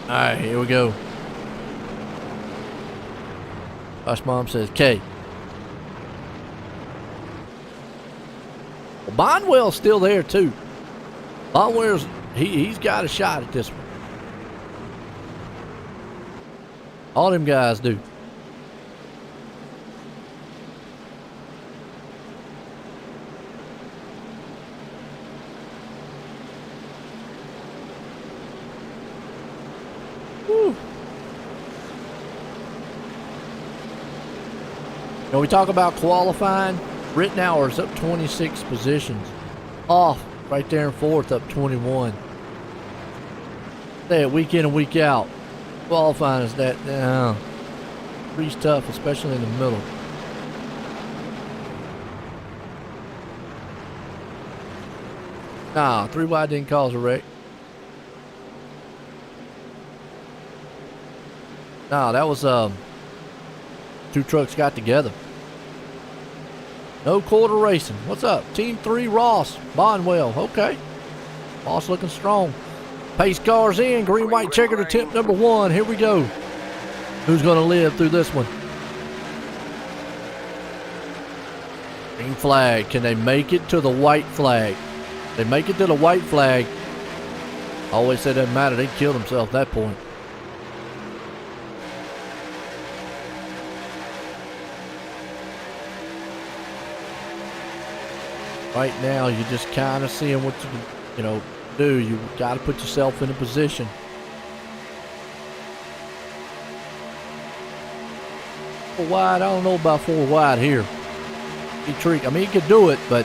B: Alright, here we go. Josh Mom says K. Well, Bonwell's still there too. Bonwell's he's got a shot at this one. All them guys do. Woo. Now we talk about qualifying. Rittenhour's up 26 positions. Off right there in 4th, up 21. Say it week in and week out. Qualifying is that down. Pretty tough, especially in the middle. Nah, 3 wide didn't cause a wreck. Nah, that was 2 trucks got together. No quarter racing. What's up? Team 3 Ross. Bonwell. Okay. Ross looking strong. Pace cars in. Green, white, checkered attempt number 1. Here we go. Who's going to live through this one? Green flag. Can they make it to the white flag? They make it to the white flag. I always said it doesn't matter. They killed themselves at that point. Right now, you're just kind of seeing what you know, do. You got to put yourself in a position. Four wide, I don't know about 4 wide here. I mean, he could do it, but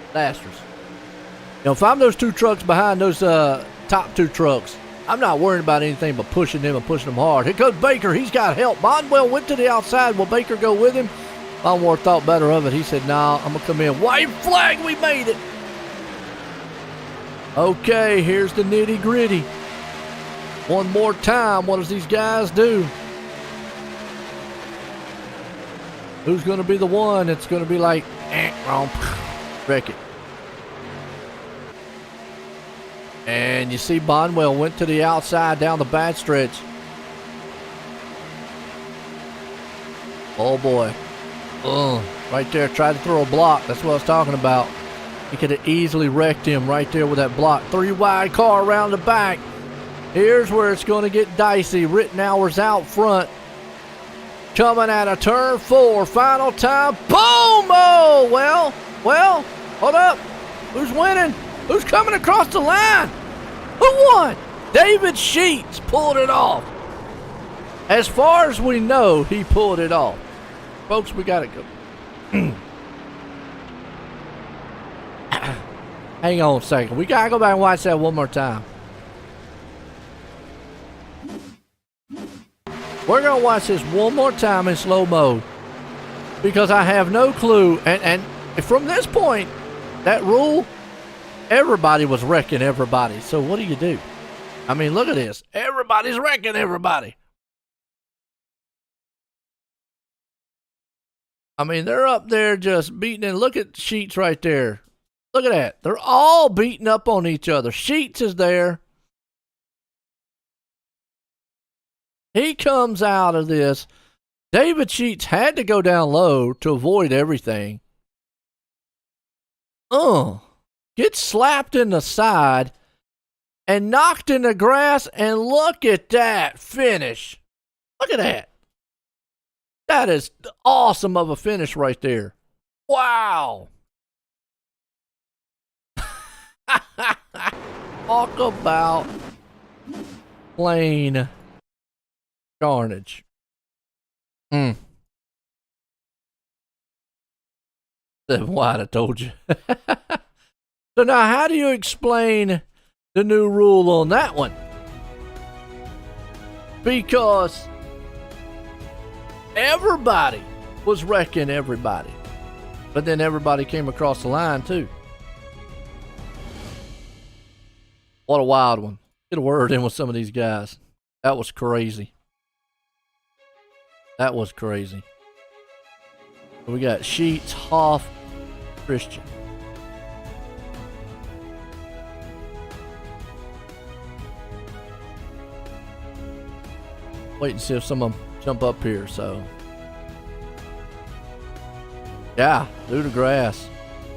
B: disasters. You know, if I'm those 2 trucks behind those top 2 trucks, I'm not worrying about anything but pushing them and pushing them hard. Here comes Baker. He's got help. Bonwell went to the outside. Will Baker go with him? Bonwell thought better of it. He said, nah, I'm going to come in. White flag, we made it. Okay, here's the nitty gritty. One more time, what does these guys do? Who's going to be the one that's going to be like, wrong, wreck it. And you see Bonwell went to the outside down the back stretch. Oh boy. Right there, tried to throw a block. That's what I was talking about. He could have easily wrecked him right there with that block. 3 wide car around the back. Here's where it's going to get dicey. Rittenhour's out front. Coming out of turn 4. Final time. Boom! Oh, well, hold up. Who's winning? Who's coming across the line? Who won? David Sheets pulled it off. As far as we know, he pulled it off. Folks, we got to go. Hang on a second. We got to go back and watch that one more time. We're going to watch this one more time in slow-mo because I have no clue. And from this point, that rule, everybody was wrecking everybody. So what do you do? I mean, look at this. Everybody's wrecking everybody. I mean, they're up there just beating and look at Sheets right there. Look at that. They're all beating up on each other. Sheets is there. He comes out of this. David Sheets had to go down low to avoid everything. Gets slapped in the side and knocked in the grass, and look at that finish. Look at that. That is awesome of a finish right there. Wow. Talk about plain carnage. Why I told you. So now, how do you explain the new rule on that one? Because everybody was wrecking everybody, but then everybody came across the line too. What a wild one. Get a word in with some of these guys. That was crazy. That was crazy. We got Sheets, Hoff, Christian. Wait and see if some of them jump up here, so. Yeah, through the grass.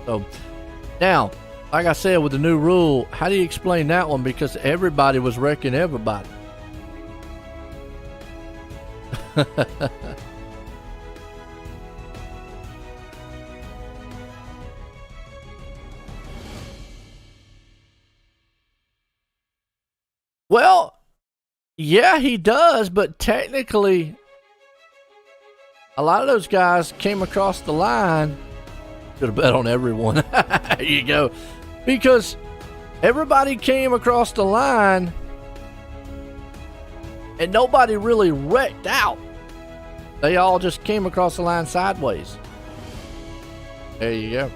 B: So, now, like I said, with the new rule, how do you explain that one? Because everybody was wrecking everybody. Well, yeah, he does, but technically, a lot of those guys came across the line. Could have bet on everyone. There you go. Because everybody came across the line and nobody really wrecked out. They all just came across the line sideways. There you go.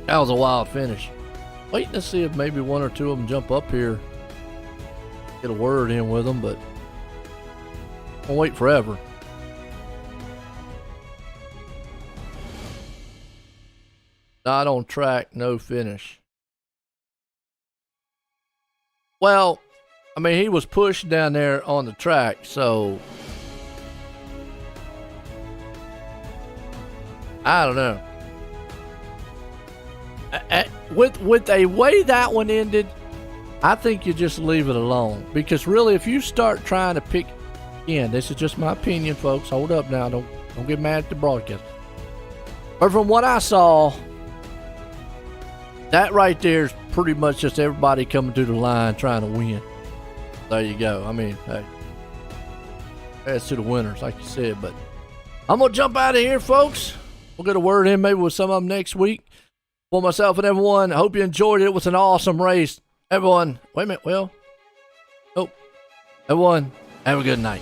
B: That was a wild finish. Waiting to see if maybe one or two of them jump up here. Get a word in with them, but I'll wait forever. Not on track, no finish. Well, I mean, he was pushed down there on the track, so I don't know. With a way that one ended, I think you just leave it alone. Because really, if you start trying to pick, again, this is just my opinion, folks. Hold up now. Don't get mad at the broadcast. But from what I saw, that right there is pretty much just everybody coming to the line trying to win. There you go. I mean, hey, that's to the winners, like you said. But I'm going to jump out of here, folks. We'll get a word in maybe with some of them next week. For myself and everyone, I hope you enjoyed it. It was an awesome race. Everyone, wait a minute, everyone, have a good night.